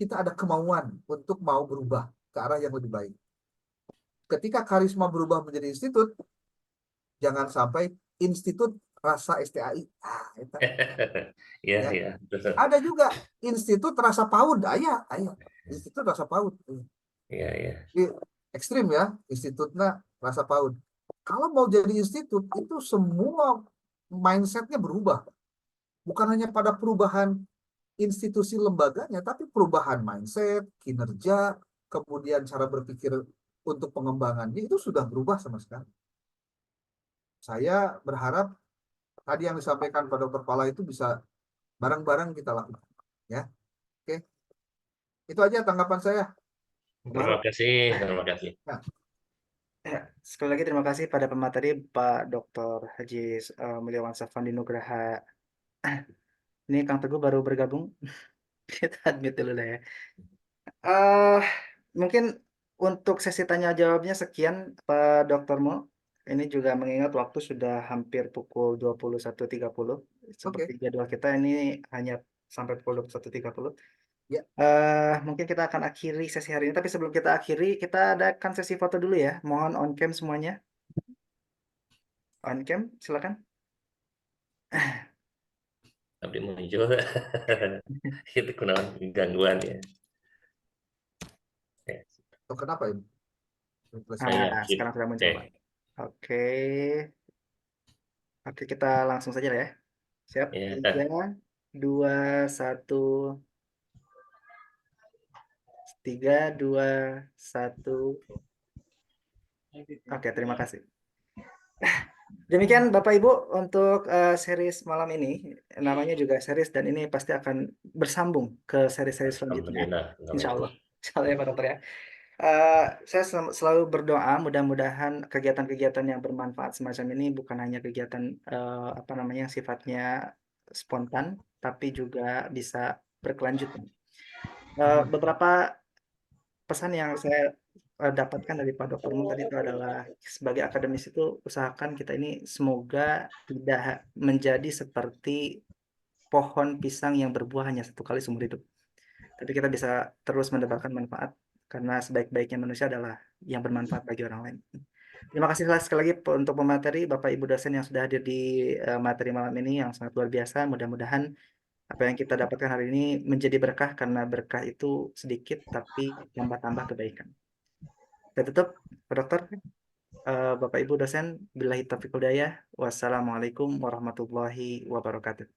kita ada kemauan untuk mau berubah ke arah yang lebih baik. Ketika karisma berubah menjadi institut, jangan sampai institut rasa STAI. Itu. Ya, Ya. ya, betul. Ada juga institut rasa PAUD, ayah. Institut rasa PAUD. Ya, ya. Ekstrim ya, institutnya rasa PAUD. Kalau mau jadi institut, itu semua mindsetnya berubah. Bukan hanya pada perubahan institusi lembaganya, tapi perubahan mindset, kinerja, kemudian cara berpikir untuk pengembangannya itu sudah berubah sama sekali. Saya berharap tadi yang disampaikan Pak Dr. Pala itu bisa bareng-bareng kita lakukan. Ya, oke. Itu aja tanggapan saya. Terima kasih, terima kasih. Nah, Ya, sekali lagi terima kasih pada pemateri Pak Dr. Haji Mulyawan Safandi Nugraha. Ini Kang Teguh baru bergabung. Kita admit dulu lah ya. eh Mungkin untuk sesi tanya jawabnya sekian Pak Dr. Mo. Ini juga mengingat waktu sudah hampir pukul 21.30. Seperti jadwal kita ini hanya sampai pukul 21.30. ya, Mungkin kita akan akhiri sesi hari ini. Tapi sebelum kita akhiri, kita adakan sesi foto dulu ya. Mohon on cam semuanya. On cam, silakan. Tapi muncul. Itu kenapa gangguan ya. oh, kenapa ini? Saya sip. Sekarang sudah muncul, Oke. Pak. Oke. Oke, kita langsung saja ya. Siap. Ya. 3, 2, 1. 3, 2, 1. Oke, terima kasih. Demikian Bapak Ibu untuk series malam ini. Namanya juga series dan ini pasti akan bersambung ke seri-seri selanjutnya. Alhamdulillah. Insya Allah. Insya Allah ya Pak Dokter ya. Saya selalu berdoa mudah-mudahan kegiatan-kegiatan yang bermanfaat semacam ini bukan hanya kegiatan apa namanya sifatnya spontan, tapi juga bisa berkelanjutan. Beberapa pesan yang saya dapatkan dari Pak Dr. Mun tadi itu adalah sebagai akademis itu usahakan kita ini semoga tidak menjadi seperti pohon pisang yang berbuah hanya satu kali seumur hidup. Tapi kita bisa terus mendebarkan manfaat karena sebaik-baiknya manusia adalah yang bermanfaat bagi orang lain. Terima kasih sekali lagi untuk pemateri Bapak Ibu dosen yang sudah hadir di materi malam ini yang sangat luar biasa. Mudah-mudahan apa yang kita dapatkan hari ini menjadi berkah karena berkah itu sedikit tapi tambah-tambah kebaikan. Saya tutup, Pak Dokter. Bapak Ibu dosen, billahi taufiq wal hidayah. Wassalamualaikum warahmatullahi wabarakatuh.